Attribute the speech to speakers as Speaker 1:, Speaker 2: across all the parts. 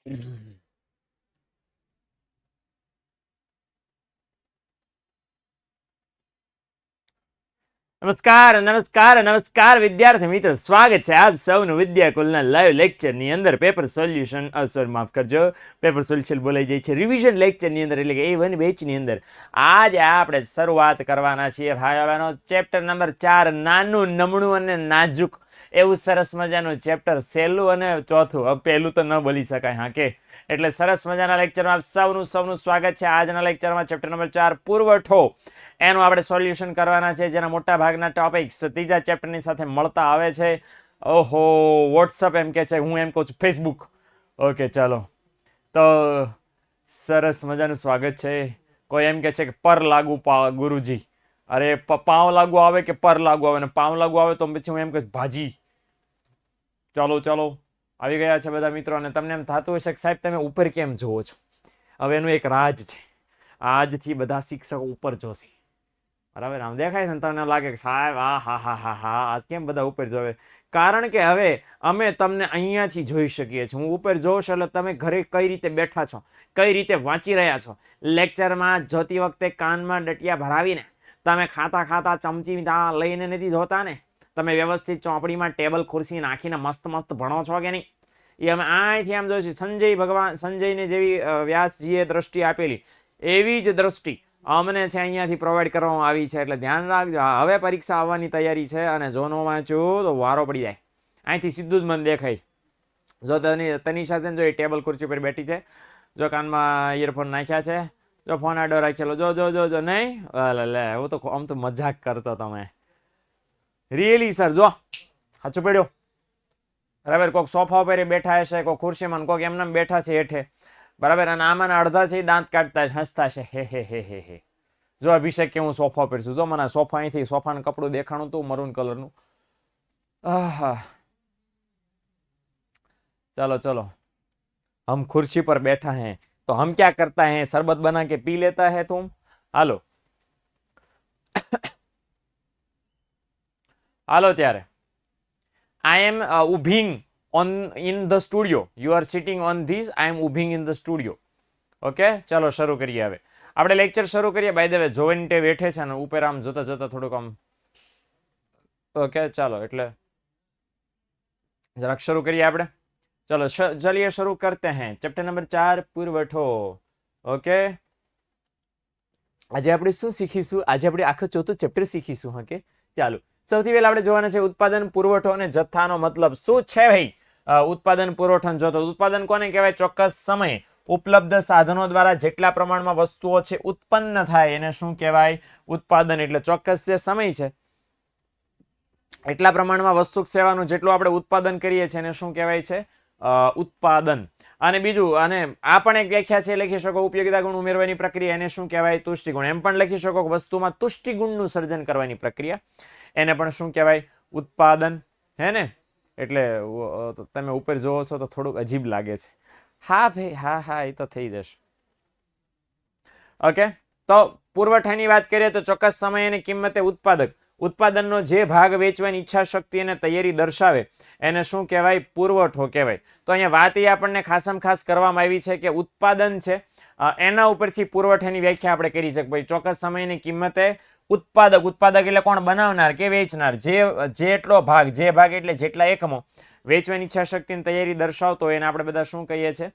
Speaker 1: નમસ્કાર નમસ્કાર નમસ્કાર વિદ્યાર્થી મિત્રો, સ્વાગત છે આપ સૌનું વિદ્યાકુલના લાઈવ લેક્ચરની અંદર પેપર સોલ્યુશન માફ કરજો, પેપર સોલ્યુશન બોલાઈ જાય છે રિવિઝન લેક્ચરની અંદર, એટલે કે A1 બેચની અંદર. આજે આપણે શરૂઆત કરવાના છીએ ભાઈ બહેનો ચેપ્ટર નંબર 4, નાનું નમણું અને નાજુક એવું સરસ મજાનું ચેપ્ટર, સહેલું અને ચોથું. હવે પહેલું તો ન બોલી શકાય, હા કે એટલે સરસ મજાના લેક્ચરમાં આપ સૌનું સ્વાગત છે. આજના લેક્ચરમાં ચેપ્ટર નંબર 4 પુરવઠો એનું આપણે સોલ્યુશન કરવાના છે, જેના મોટા ભાગના ટોપિક્સ ત્રીજા ચેપ્ટરની સાથે મળતા આવે છે. ઓહો, વોટ્સઅપ એમ કે છે, હું એમ કહું છું ફેસબુક. ઓકે ચાલો, તો સરસ મજાનું સ્વાગત છે. કોઈ એમ કે છે કે પર લાગુ ગુરુજી, અરે પાવ લાગુ આવે કે પર લાગુ આવે, ને પાવ લાગુ આવે તો પછી હું એમ કહું ભાજી. ચાલો ચાલો, આવી ગયા છે બધા મિત્રો. અને તમને એમ થતું હશે કે સાહેબ તમે ઉપર કેમ જોવો છો? હવે એનું એક રાજ છે, આજથી બધા શિક્ષકો ઉપર જોશે. બરાબર, આમ દેખાય છે તમને લાગે કે સાહેબ હા હા હા હા હા આજ કેમ બધા ઉપર જોવે? કારણ કે હવે અમે તમને અહીંયાથી જોઈ શકીએ છીએ. હું ઉપર જોઉં છું એટલે તમે ઘરે કઈ રીતે બેઠા છો, કઈ રીતે વાંચી રહ્યા છો. લેક્ચરમાં જોતી વખતે કાનમાં ડટિયા ભરાવીને તમે ખાતા ખાતા ચમચી લઈને નથી જોતા ને? તમે વ્યવસ્થિત ચોપડીમાં ટેબલ ખુરશી નાખીને મસ્ત મસ્ત ભણો છો કે નહીં? એ અમે અહીંથી આમ જોઈશું. સંજયને જેવી વ્યાસજીએ દ્રષ્ટિ આપેલી એવી જ દ્રષ્ટિ અમને છે અહીંયાથી પ્રોવાઈડ કરવામાં આવી છે, એટલે ધ્યાન રાખજો. હવે પરીક્ષા આવવાની તૈયારી છે, અને જો ન વાંચ્યું તો વારો પડી જાય. અહીંથી સીધું જ મને દેખાય છે. જો તનિષા છે ને, જો એ ટેબલ ખુરશી પર બેઠી છે, જો કાનમાં ઇયરફોન નાખ્યા છે, જો ફોન આડો રાખેલો, જો જો જો જો નહીં લે હું તો આમ તો મજાક કરતો તમે. રિયલી સર, જો સાચું પડ્યો. બરાબર, કોઈક સોફા ઉપર બેઠા હશે, કોઈ ખુરશીમાં, કોઈક એમને બેઠા છે હેઠે. બરાબર, અને આમાં અડધા છે દાંત કાઢતા હસતા છે, હે હે હે હે હે. જો અભિષેક કે હું સોફા પર છું, જો મને સોફા અહીંથી સોફાનું કપડું દેખાણું હતું મરૂન કલરનું. આહા, चलो चलो, हम कुर्सी पर बैठा हैं तो हम क्या करता है, शरबत बना के पी लेता है तुम. हालो हालो ત્યારે I am ઊભીંગ on in the studio. You are sitting on this. I am ઊભીંગ in the studio. Okay, ચલો શરૂ કરીએ. હવે આપણે લેક્ચર શરૂ કરીએ. બાય ધ વે જોવેન્ટે બેઠે છે ને ઉપર આમ જોતા જોતા થોડુંક આમ. ઓકે ચાલો, એટલે જરાક શરૂ કરીએ આપણે. चलो चलिए शुरू करते हैं. चैप्टर नंबर 4 પુરવઠો. ઓકે, આજે આપણે શું શીખીશું? આજે આપણે આખો ચોથો ચેપ્ટર શીખીશું. ઓકે ચાલો, સૌથી પહેલા આપણે જોવાના છે ઉત્પાદન, પુરવઠો અને જથ્થાનો મતલબ શું છે ભાઈ. ઉત્પાદન, પુરવઠો અને જથ્થો. ઉત્પાદન કોને કહેવાય? ચોક્કસ સમયે ઉપલબ્ધ સાધનો દ્વારા જેટલા પ્રમાણમાં વસ્તુઓ છે ઉત્પન્ન થાય એને શું કહેવાય? ઉત્પાદન. એટલે ચોક્કસ જે સમય છે એટલા પ્રમાણમાં વસ્તુ સેવાનું જેટલું આપણે ઉત્પાદન કરીએ છીએ એને શું કહેવાય છે? ઉત્પાદન. અને બીજું, અને આ પણ એક વ્યાખ્યા છે, લખી શકો ઉપયોગિતા ગુણ ઉમેરવાની પ્રક્રિયા, એને શું કહેવાય? તુષ્ટિગુણ. એમ પણ લખી શકો વસ્તુમાં તુષ્ટિગુણનું સર્જન કરવાની પ્રક્રિયા, એને પણ શું કહેવાય? ઉત્પાદન. હે ને? એટલે તમે ઉપર જોવો છો તો થોડુંક અજીબ લાગે છે. હા ભાઈ, હા હા એ તો થઈ જશે. ઓકે, તો પુરવઠાની વાત કરીએ તો ચોક્કસ સમય અને કિંમતે ઉત્પાદક. ઉત્પાદનનો જે ભાગ વેચવાની ઈચ્છા શક્તિ અને તૈયારી દર્શાવે એને શું કહેવાય? પુરવઠો કહેવાય. તો અહીંયા વાત એ આપણને ખાસમ ખાસ કરવામાં આવી છે કે ઉત્પાદન છે એના ઉપરથી પુરવઠાની વ્યાખ્યા આપણે કરી છે. ભાઈ ચોક્કસ સમયની કિંમતે ઉત્પાદક. ઉત્પાદક એટલે કોણ? બનાવનાર કે વેચનાર. જેટલો ભાગ, જે ભાગ એટલે જેટલા એકમો વેચવાની ઈચ્છા શક્તિની તૈયારી દર્શાવતો એને આપણે બધા શું કહીએ છીએ?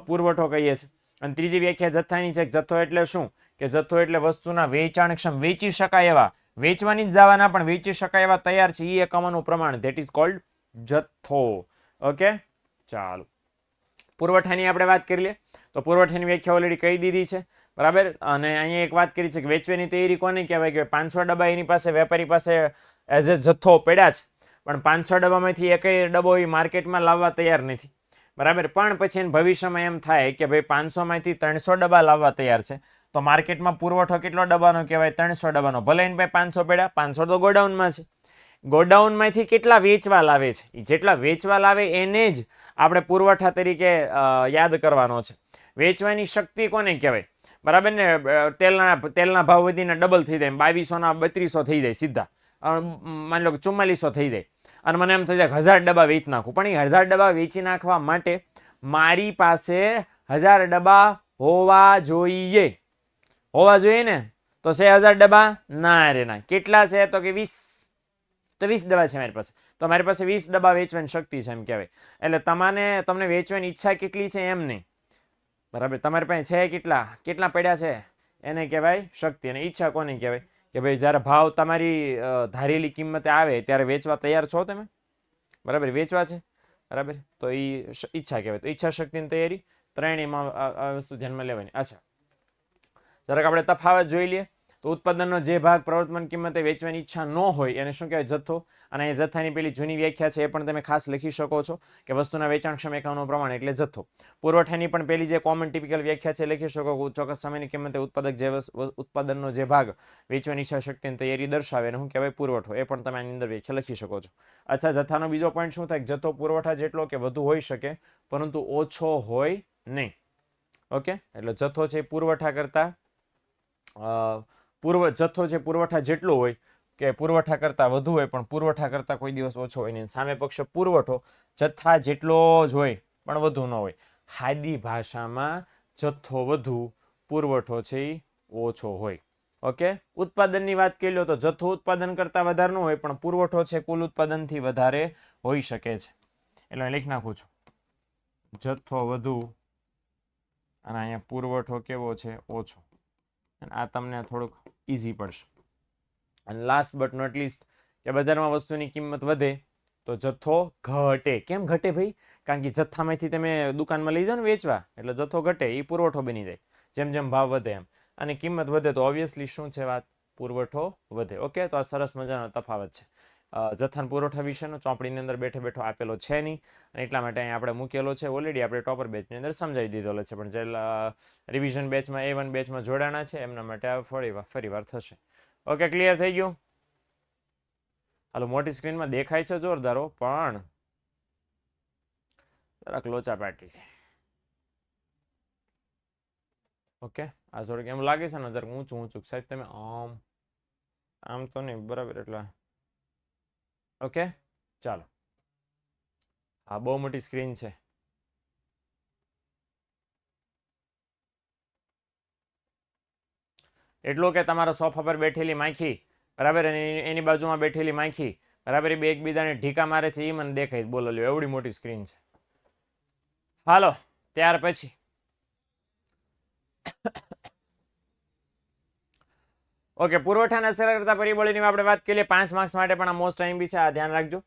Speaker 1: પુરવઠો કહીએ છીએ. અને ત્રીજી વ્યાખ્યા જથ્થાની છે. જથ્થો એટલે શું? કે જથ્થો એટલે વસ્તુના વેચાણક્ષમ, વેચી શકાય એવા, વેચવાની જ જવાના પણ વેચી શકાય એવા તૈયાર છે એ એકમોનું પ્રમાણ, ધેટ ઇઝ કોલ્ડ જથ્થો. ઓકે ચાલો, પુરવઠાની આપણે વાત કરી લે તો પુરવઠાની વ્યાખ્યા ઓલરેડી કહી દીધી છે. બરાબર, અને અહીંયા એક વાત કરી છે કે વેચવાની તૈયારી કોને કહેવાય? કે 500 ડબ્બા એની પાસે, વેપારી પાસે એઝ એ જથ્થો પડ્યા છે, પણ 500 ડબ્બામાંથી એકેય ડબ્બો એ માર્કેટમાં લાવવા તૈયાર નથી. બરાબર, પણ પછી ભવિષ્યમાં એમ થાય કે ભાઈ 500 માંથી 300 ડબ્બા લાવવા તૈયાર છે, તો માર્કેટમાં પુરવઠો કેટલો ડબ્બાનો કહેવાય? 300 ડબ્બાનો. ભલે એની પાસે 500 પડ્યા, 500 તો ગોડાઉનમાં છે. ગોડાઉનમાંથી કેટલા વેચવા લાવે છે? જેટલા વેચવા લાવે એને જ આપણે પુરવઠા તરીકે યાદ કરવાનો છે. વેચવાની શક્તિ કોને કહેવાય? બરાબર ને? તેલના ભાવ વધીને ડબલ થઈ જાય, 2200 ના 3200 થઈ જાય સીધા. માની લો કે 4400 થઈ જાય, અને મને એમ થઈ જાય 1000 ડબ્બા વેચી નાખું. પણ એ 1000 ડબ્બા વેચી નાખવા માટે મારી પાસે 1000 ડબ્બા હોવા જોઈએ. હોવા જોઈએ ને? તો છે 1000 ડબ્બા? ના રે ના. કેટલા છે? તો કે 20. તો 20 ડબ્બા છે મારી પાસે. તો મારી પાસે 20 ડબ્બા વેચવાની શક્તિ છે એમ કહેવાય. એટલે તમને વેચવાની ઈચ્છા કેટલી છે એમ નહીં. બરાબર, તમારી પાસે છે કેટલા પડ્યા છે એને કહેવાય શક્તિ. અને ઈચ્છા કોને કહેવાય? કે ભાઈ જ્યારે ભાવ તમારી ધારેલી કિંમતે આવે ત્યારે વેચવા તૈયાર છો તમે? બરાબર, વેચવા છે. બરાબર, તો એ ઈચ્છા કહેવાય. તો ઈચ્છા શક્તિની તૈયારી ત્રણેયમાં આ વસ્તુ ધ્યાનમાં લેવાની. અચ્છા, જરાક આપણે તફાવત જોઈ લઈએ. તો ઉત્પાદનનો જે ભાગ પ્રવર્તમાન કિંમતે વેચવાની ઈચ્છા ન હોય એને શું કહેવાય? જથ્થો. અને એ જથ્થાની પેલી જૂની વ્યાખ્યા છે એ પણ તમે ખાસ લખી શકો છો કે વસ્તુના વેચાણક્ષમ એકમોનું પ્રમાણ એટલે જથ્થો. પુરવઠાની પણ પેલી જે કોમન ટિપિકલ વ્યાખ્યા છે લખી શકો. ચોક્કસ સમયની કિંમતે ઉત્પાદક જે ઉત્પાદનનો જે ભાગ વેચવાની ઈચ્છા શક્તિની તૈયારી દર્શાવે એને શું કહેવાય? પુરવઠો. એ પણ તમે આની અંદર વ્યાખ્યા લખી શકો છો. અચ્છા, જથ્થાનો બીજો પોઈન્ટ શું થાય? જથ્થો પુરવઠા જેટલો કે વધુ હોઈ શકે પરંતુ ઓછો હોય નહીં. ઓકે, એટલે જથ્થો છે પુરવઠા કરતા જથ્થો છે પુરવઠા જેટલો હોય કે પુરવઠા કરતા વધુ હોય પણ પુરવઠા કરતા કોઈ દિવસ ઓછો હોય નહીં. સામે પક્ષે પુરવઠો જથ્થા જેટલો જ હોય પણ વધુ ન હોય. સાદી ભાષામાં જથ્થો વધુ, પુરવઠો છે એ ઓછો હોય. ઓકે, ઉત્પાદનની વાત કરી લો તો જથ્થો ઉત્પાદન કરતા વધારે ન હોય પણ પુરવઠો છે કુલ ઉત્પાદનથી વધારે હોઈ શકે છે. એટલે લખી નાખું છું જથ્થો વધુ અને અહીંયા પુરવઠો કેવો છે? ઓછો. આ તમને થોડુંક ઈઝી પડશે. અને લાસ્ટ બટ નોટ લીસ્ટ કે બજારમાં વસ્તુની કિંમત વધે તો જથ્થો ઘટે. કેમ ઘટે ભાઈ? કારણ કે જથ્થામાંથી તમે દુકાનમાં લઈ જાઓ ને વેચવા એટલે જથ્થો ઘટે, એ પુરવઠો બની જાય. જેમ જેમ ભાવ વધે એમ. અને કિંમત વધે તો ઓબ્વિયસલી શું છે વાત? પુરવઠો વધે. ઓકે, તો આ સરસ મજાનો તફાવત છે. જથ્થાના પુરવઠા વિશેનો ચોપડીની અંદર બેઠો આપેલો છે નહીં અને એટલા માટે અહીં આપણે મૂકેલો છે. ઓલરેડી આપણે ટોપર બેચની અંદર સમજાવી દીધેલો છે, પણ જે રિવિઝન બેચમાં A1 બેચમાં જોડાણા છે એમના માટે આ ફરીવાર થશે. ઓકે, ક્લિયર થઈ ગયું? હાલો, મોટી સ્ક્રીનમાં દેખાય છે જોરદારો, પણ જરાક લોચા પાટી છે. ઓકે, આ થોડુંક એમ લાગે છે ને જરાક ઊંચું સાહેબ તમે આમ તો નહીં બરાબર. એટલે ઓકે, ચાલો. હા, બહુ મોટી સ્ક્રીન છે. એટલું કે તમારા સોફા પર બેઠેલી માખી, બરાબર, એની બાજુમાં બેઠેલી માખી, બરાબર, એ બે એકબીજાને ઢીકા મારે છે એ મને દેખાય. બોલો લ્યો, એવડી મોટી સ્ક્રીન છે. હાલો, ત્યાર પછી ઓકે, પુરવઠાને અસર કરતા પરિબળોની આપણે વાત કરીએ. 5 માર્ક્સ માટે પણ આ મોસ્ટ ટાઈમ બી છે, આ ધ્યાન રાખજો.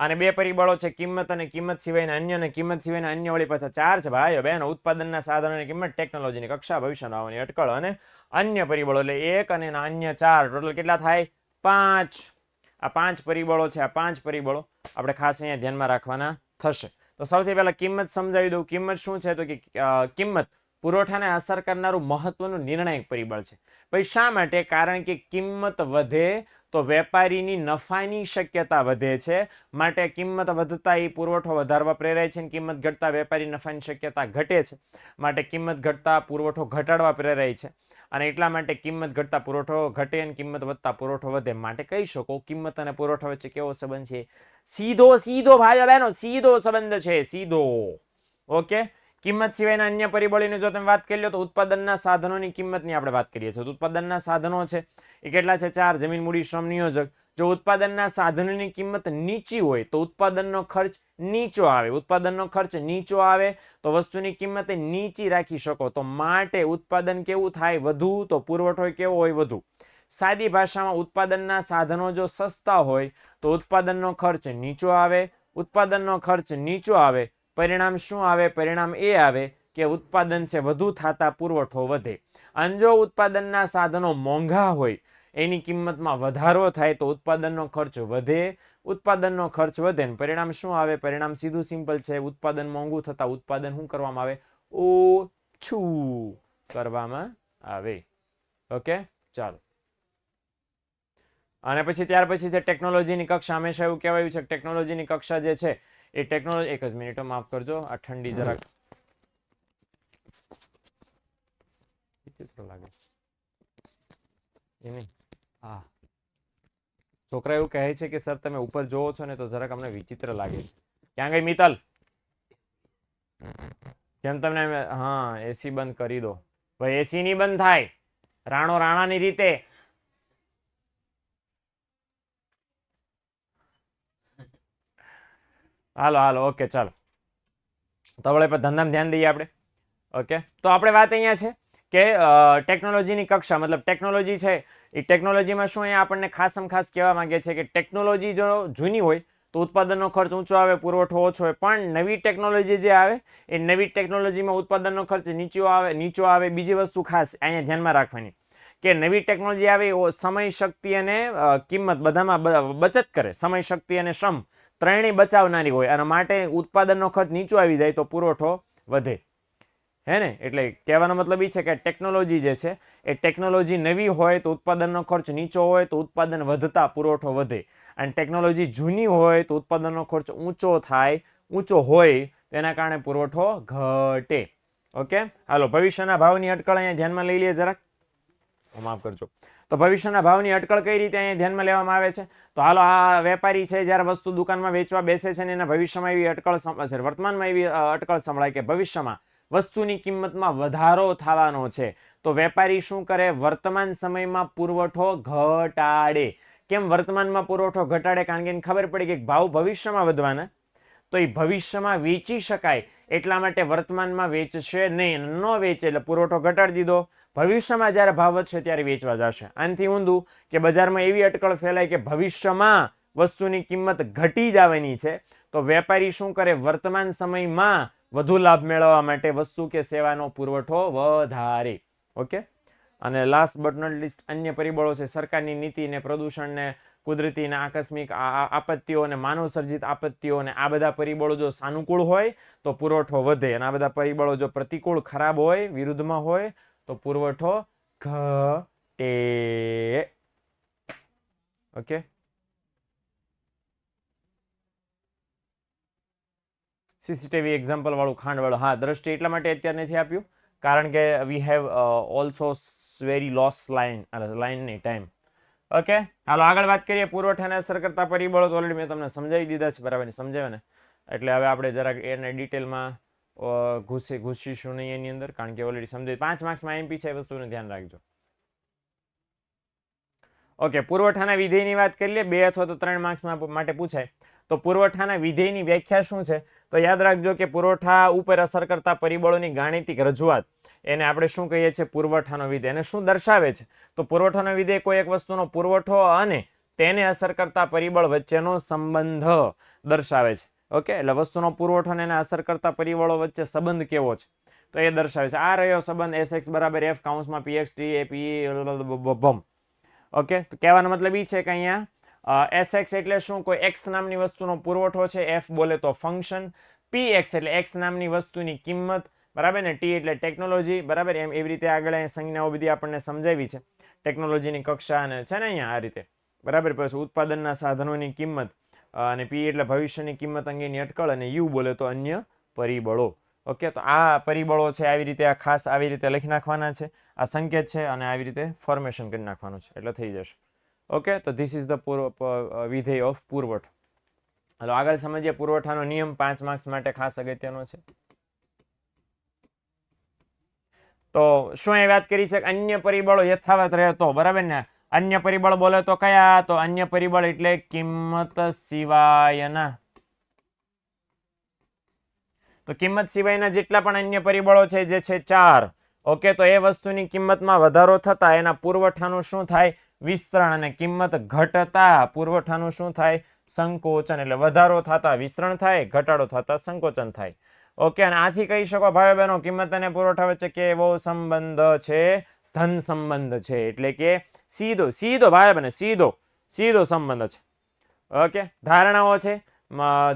Speaker 1: અને બે પરિબળો છે, કિંમત અને કિંમત સિવાયના અન્ય, અને કિંમત સિવાયના અન્ય વળી પાછા 4 છે ભાઈઓ બહેનો. ઉત્પાદનના સાધનોની કિંમત, ટેકનોલોજીની કક્ષા, ભવિષ્યના આવવાની અટકળ અને અન્ય પરિબળો એટલે 1 અને અન્ય 4. ટોટલ કેટલા થાય? 5. આ 5 પરિબળો છે. આ 5 પરિબળો આપણે ખાસ અહીંયા ધ્યાનમાં રાખવાના થશે. તો સૌથી પહેલા કિંમત સમજાવી દઉં. કિંમત શું છે? તો કે કિંમત પુરવઠાને અસર કરનારું મહત્વનું નિર્ણાયક પરિબળ છે. ભાઈ શા માટે? કારણ કે કિંમત વધે તો વેપારીની નફાની શક્યતા વધે છે. માટે કિંમત વધતા એ પુરવઠો વધારવા પ્રેરાય છે, અને કિંમત ઘટતા વેપારી નફાની શક્યતા ઘટે છે. માટે કિંમત ઘટતા પુરવઠો ઘટાડવા પ્રેરાય છે. અને એટલા માટે કિંમત ઘટતા પુરવઠો ઘટે અને કિંમત વધતા પુરવઠો વધે. માટે કહી શકો કિંમત અને પુરવઠો વચ્ચે કેવો સંબંધ છે? સીધો ભાઈઓ બહેનો, સીધો સંબંધ છે, સીધો. ઓકે, કિંમત સિવાયના અન્ય પરિબળોની જો તમે વાત કરી લો તો ઉત્પાદનના સાધનોની કિંમતની આપણે વાત કરીએ છીએ. ઉત્પાદનના સાધનો છે એ કેટલા છે? 4. જમીન, મૂડી, શ્રમ, નિયોજક. જો ઉત્પાદનના સાધનોની કિંમત નીચી હોય તો ઉત્પાદનનો ખર્ચ નીચો આવે. ઉત્પાદનનો ખર્ચ નીચો આવે તો વસ્તુની કિંમત નીચી રાખી શકો. તો માટે ઉત્પાદન કેવું થાય? વધુ. તો પુરવઠો કેવો હોય? વધુ. સાદી ભાષામાં ઉત્પાદનના સાધનો જો સસ્તા હોય તો ઉત્પાદનનો ખર્ચ નીચો આવે. ઉત્પાદનનો ખર્ચ નીચો આવે, પરિણામ શું આવે? પરિણામ એ આવે કે ઉત્પાદન છે વધુ થતા પુરવઠો વધે. અને જો ઉત્પાદનના સાધનો મોંઘા હોય, એની કિંમતમાં વધારો થાય તો ઉત્પાદનનો ખર્ચ વધે. ઉત્પાદનનો ખર્ચ વધે ને પરિણામ શું આવે? પરિણામ સીધું સિમ્પલ છે. ઉત્પાદન મોંઘું થતા ઉત્પાદન શું કરવામાં આવે? ઓછું કરવામાં આવે. ઓકે, ચાલો. અને પછી ત્યાર પછી છે ટેકનોલોજીની કક્ષા. હંમેશા એવું કહેવાયું છે કે ટેકનોલોજીની કક્ષા જે છે એ ટેકનોલોજી, એક જ મિનિટ માફ કરજો, આ ઠંડી જરાક વિચિત્ર લાગે એ નહીં. હા, છોકરા એવું કહે છે કે સર તમે ઉપર જોવો છો ને તો જરાક અમને વિચિત્ર લાગે છે. ક્યાં ગઈ મિત્તલ? જેમ તમને હા એસી બંધ કરી દો ભાઈ, એસી ની બંધ થાય રાણો રાણાની રીતે. હાલો હાલો ઓકે ચાલો, તો આપણે ધંધામાં ધ્યાન દઈએ આપણે. ઓકે, તો આપણે વાત અહીંયા છે કે ટેકનોલોજીની કક્ષા, મતલબ ટેકનોલોજી છે એ ટેકનોલોજીમાં શું અહીંયા આપણને ખાસમાં ખાસ કહેવા માંગે છે કે ટેકનોલોજી જો જૂની હોય તો ઉત્પાદનનો ખર્ચ ઊંચો આવે, પુરવઠો ઓછો હોય, પણ નવી ટેકનોલોજી જે આવે એ નવી ટેકનોલોજીમાં ઉત્પાદનનો ખર્ચ નીચો આવે. બીજી વસ્તુ ખાસ અહીંયા ધ્યાનમાં રાખવાની કે નવી ટેકનોલોજી આવે એ સમય, શક્તિ અને કિંમત બધામાં બચત કરે. સમય, શક્તિ અને શ્રમ ત્રણેય બચાવનારી હોય, અને માટે ઉત્પાદનનો ખર્ચ નીચો આવી જાય તો પુરવઠો વધે. હે ને? એટલે કહેવાનો મતલબ એ છે કે ટેકનોલોજી જે છે એ ટેકનોલોજી નવી હોય તો ઉત્પાદનનો ખર્ચ નીચો હોય તો ઉત્પાદન વધતા પુરવઠો વધે, અને ટેકનોલોજી જૂની હોય તો ઉત્પાદનનો ખર્ચ ઊંચો હોય તેના કારણે પુરવઠો ઘટે. ઓકે, હાલો ભવિષ્યના ભાવની અટકળ અહીંયા ધ્યાનમાં લઈ લઈએ જરાક. માફ કરજો. તો ભવિષ્યના ભાવની અટકળ કઈ રીતે અહીંયા ધ્યાનમાં લેવામાં આવે છે? તો હાલો, આ વેપારી છે જ્યારે વસ્તુ દુકાનમાં વેચવા બેસે છે ને એના ભવિષ્યમાં એવી અટકળ વર્તમાનમાં એવી અટકળ સંભળાય કે ભવિષ્યમાં વસ્તુની કિંમતમાં વધારો થવાનો છે. તો વેપારી શું કરે? વર્તમાન સમયમાં પુરવઠો ઘટાડે. કેમ વર્તમાનમાં પુરવઠો ઘટાડે? કારણ કે એને ખબર પડી કે ભાવ ભવિષ્યમાં વધવાના, તો એ ભવિષ્યમાં વેચી શકાય એટલા માટે વર્તમાનમાં વેચશે નહીં. ન વેચે એટલે પુરવઠો ઘટાડી દીધો. ભવિષ્યમાં જ્યારે ભાવ વધશે ત્યારે વેચવા જશે. આનાથી ઊંધું કે બજારમાં એવી અટકળ ફેલાય કે ભવિષ્યમાં વસ્તુની કિંમત ઘટી જવાની છે, તો વેપારી શું કરે? વર્તમાન સમયમાં વધુ લાભ મેળવવા માટે વસ્તુ કે સેવાનો પુરવઠો વધારે. ઓકે, અને લાસ્ટ બટ નોટ લીસ્ટ અન્ય પરિબળો છે. સરકારની નીતિ ને પ્રદૂષણને, કુદરતી અને આકસ્મિક આપત્તિઓ અને માનવ સર્જિત આપત્તિઓ, અને આ બધા પરિબળો જો સાનુકૂળ હોય તો પુરવઠો વધે, અને આ બધા પરિબળો જો પ્રતિકૂળ, ખરાબ હોય, વિરુદ્ધમાં હોય તો પુરવઠો ઘટે. ઓકે, સીસીટીવી એક્ઝામ્પલ વાળું ખાંડ વાળું, હા દ્રષ્ટિ એટલા માટે અત્યારે નથી આપ્યું કારણ કે we have also very loss લાઇનની ટાઈમ. ઓકે, હાલો આગળ વાત કરીએ. પુરવઠાને અસર કરતા પરિબળો તો ઓલરેડી મેં તમને સમજાવી દીધા છે, બરાબર સમજાવે ને? એટલે હવે આપણે જરાક એને ડિટેલમાં ઘૂસીશું નહીં એની અંદર, કારણ કે ઓલરેડી સમજાવી. 5 માર્ક્સમાં એમપી છે, એ વસ્તુનું ધ્યાન રાખજો. ઓકે, પુરવઠાના વિધેયની વાત કરી લે. 2 અથવા તો 3 માર્ક્સમાં માટે પૂછાય. તો પુરવઠાના વિધેયની વ્યાખ્યા શું છે? તો યાદ રાખજો કે પુરવઠા ઉપર અસર કરતા પરિબળોની ગાણિતિક રજૂઆત, એને આપણે શું કહીએ છીએ? પુરવઠાનો વિધેય. એને શું દર્શાવે છે? તો પુરવઠાનો વિધેય કોઈ એક વસ્તુનો પુરવઠો અને તેને અસર કરતા પરિબળ વચ્ચેનો સંબંધ દર્શાવે છે. ઓકે, એટલે વસ્તુનો પુરવઠો અને એને અસર કરતા પરિબળો વચ્ચે સંબંધ કેવો છે તો એ દર્શાવે છે. આ રહ્યો સંબંધ SX = F કૌંસમાં PX T A P. Okay, તો કહેવાનો મતલબ એ છે કે અહીંયા SX એટલે શું? કોઈ X નામની વસ્તુનો પુરવઠો છે. F બોલે તો ફંક્શન. PX એટલે X નામની વસ્તુની કિંમત, બરાબર ને? T એટલે ટેકનોલોજી, બરાબર? એમ એવી રીતે આગળ અહીંયા સંજ્ઞાઓ બધી આપણને સમજાવી છે ટેકનોલોજીની કક્ષા, અને છે ને અહીંયા આ રીતે, બરાબર? પછી ઉત્પાદનના સાધનોની કિંમત, અને P એટલે ભવિષ્યની કિંમત અંગેની અટકળ, અને U બોલે તો અન્ય પરિબળો. ઓકે, તો આ પરિબળો છે આવી રીતે, આ ખાસ આવી રીતે લખી નાખવાના છે. આ સંકેત છે અને આવી રીતે ફોર્મેશન કરી નાખવાનું છે એટલે થઈ જશે. ઓકે, તો ધીસ ઇઝ ધ વિધેય ઓફ પુરવઠો. હાલો આગળ સમજીએ. પુરવઠાનો નિયમ 5 માર્ક્સ માટે ખાસ અગત્યનો છે. તો શું એ વાત કરી છે કે અન્ય પરિબળો યથાવત રહે તો, બરાબર ને? અન્ય પરિબળ બોલે તો કયા? તો અન્ય પરિબળ એટલે કિંમત સિવાયના. તો કિંમત સિવાયના જેટલા પણ અન્ય પરિબળો છે, જે છે 4. ઓકે, તો એ વસ્તુની કિંમતમાં વધારો થતા એના પુરવઠાનું શું થાય? વિસ્તરણ. અને કિંમત ઘટતા પુરવઠાનું શું થાય? સંકોચન. એટલે વધારો થતા વિસ્તરણ થાય, ઘટાડો થતા સંકોચન થાય. ઓકે, અને આથી કહી શકો ભાઈઓ બહેનો, કિંમત અને પુરવઠા વચ્ચે કેવો સંબંધ છે? ધન સંબંધ છે. એટલે કે સીધો ભાઈ બને સીધો સંબંધ છે. ઓકે, ધારણાઓ છે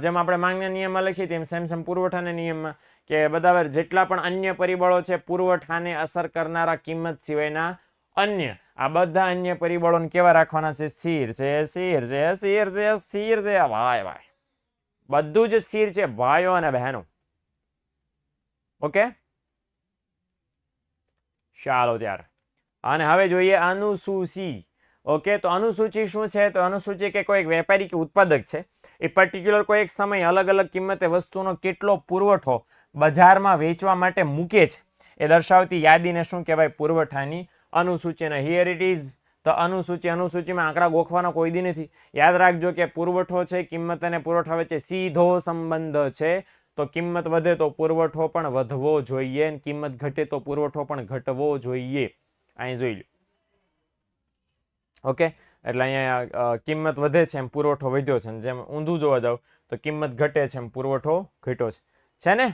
Speaker 1: જેમ આપણે માંગના નિયમમાં લખીએ તેમ સેમ પુરવઠાના નિયમમાં કે બધા જેટલા પણ અન્ય પરિબળો છે પુરવઠાને અસર કરનારા કિંમત સિવાયના અન્ય, આ બધા અન્ય પરિબળોને કેવા રાખવાના છે? સ્થિર છે. ભાઈ બધું જ સ્થિર છે ભાઈઓ અને બહેનો. ઓકે, ચાલો ત્યારે. અને હવે જોઈએ અનુસૂચિ. ઓકે, તો અનુસૂચિ શું છે? તો અનુસૂચિ કે કોઈ વેપારી કે ઉત્પાદક છે એ પર્ટિક્યુલર કોઈ એક સમય અલગ અલગ કિંમતે વસ્તુનો કેટલો પુરવઠો બજારમાં વેચવા માટે મૂકે છે એ દર્શાવતી યાદીને શું કહેવાય? પુરવઠાની અનુસૂચિ. અને હિયર ઇટ ઇઝ ધ અનુસૂચિ. અનુસૂચિમાં આંકડા ગોખવાનો કોઈ દી નથી. યાદ રાખજો કે પુરવઠો છે, કિંમત અને પુરવઠા વચ્ચે સીધો સંબંધ છે. તો કિંમત વધે તો પુરવઠો પણ વધવો જોઈએ, કિંમત ઘટે તો પુરવઠો પણ ઘટવો જોઈએ. અહીં જોઈ લો. ઓકે, એટલે અહીંયા કિંમત વધે છે એમ પુરવઠો વધ્યો છે, જેમ ઊંધું જોવા જાવ તો કિંમત ઘટે છે એમ પુરવઠો ઘટ્યો છે ને?